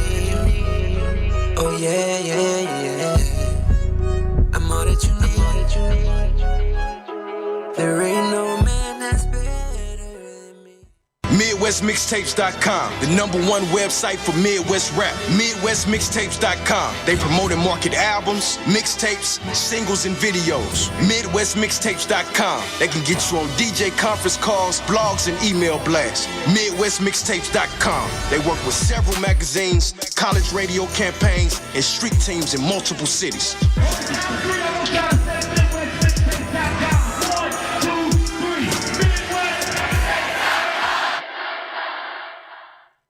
Oh yeah, yeah, yeah. I'm all that you need. There ain't no man that's better than me. MidwestMixtapes.com, the #1 website for Midwest rap. MidwestMixtapes.com. They promote and market albums, mixtapes, singles, and videos. MidwestMixtapes.com. They can get you on DJ conference calls, blogs, and email blasts. MidwestMixtapes.com. They work with several magazines, college radio campaigns, and street teams in multiple cities.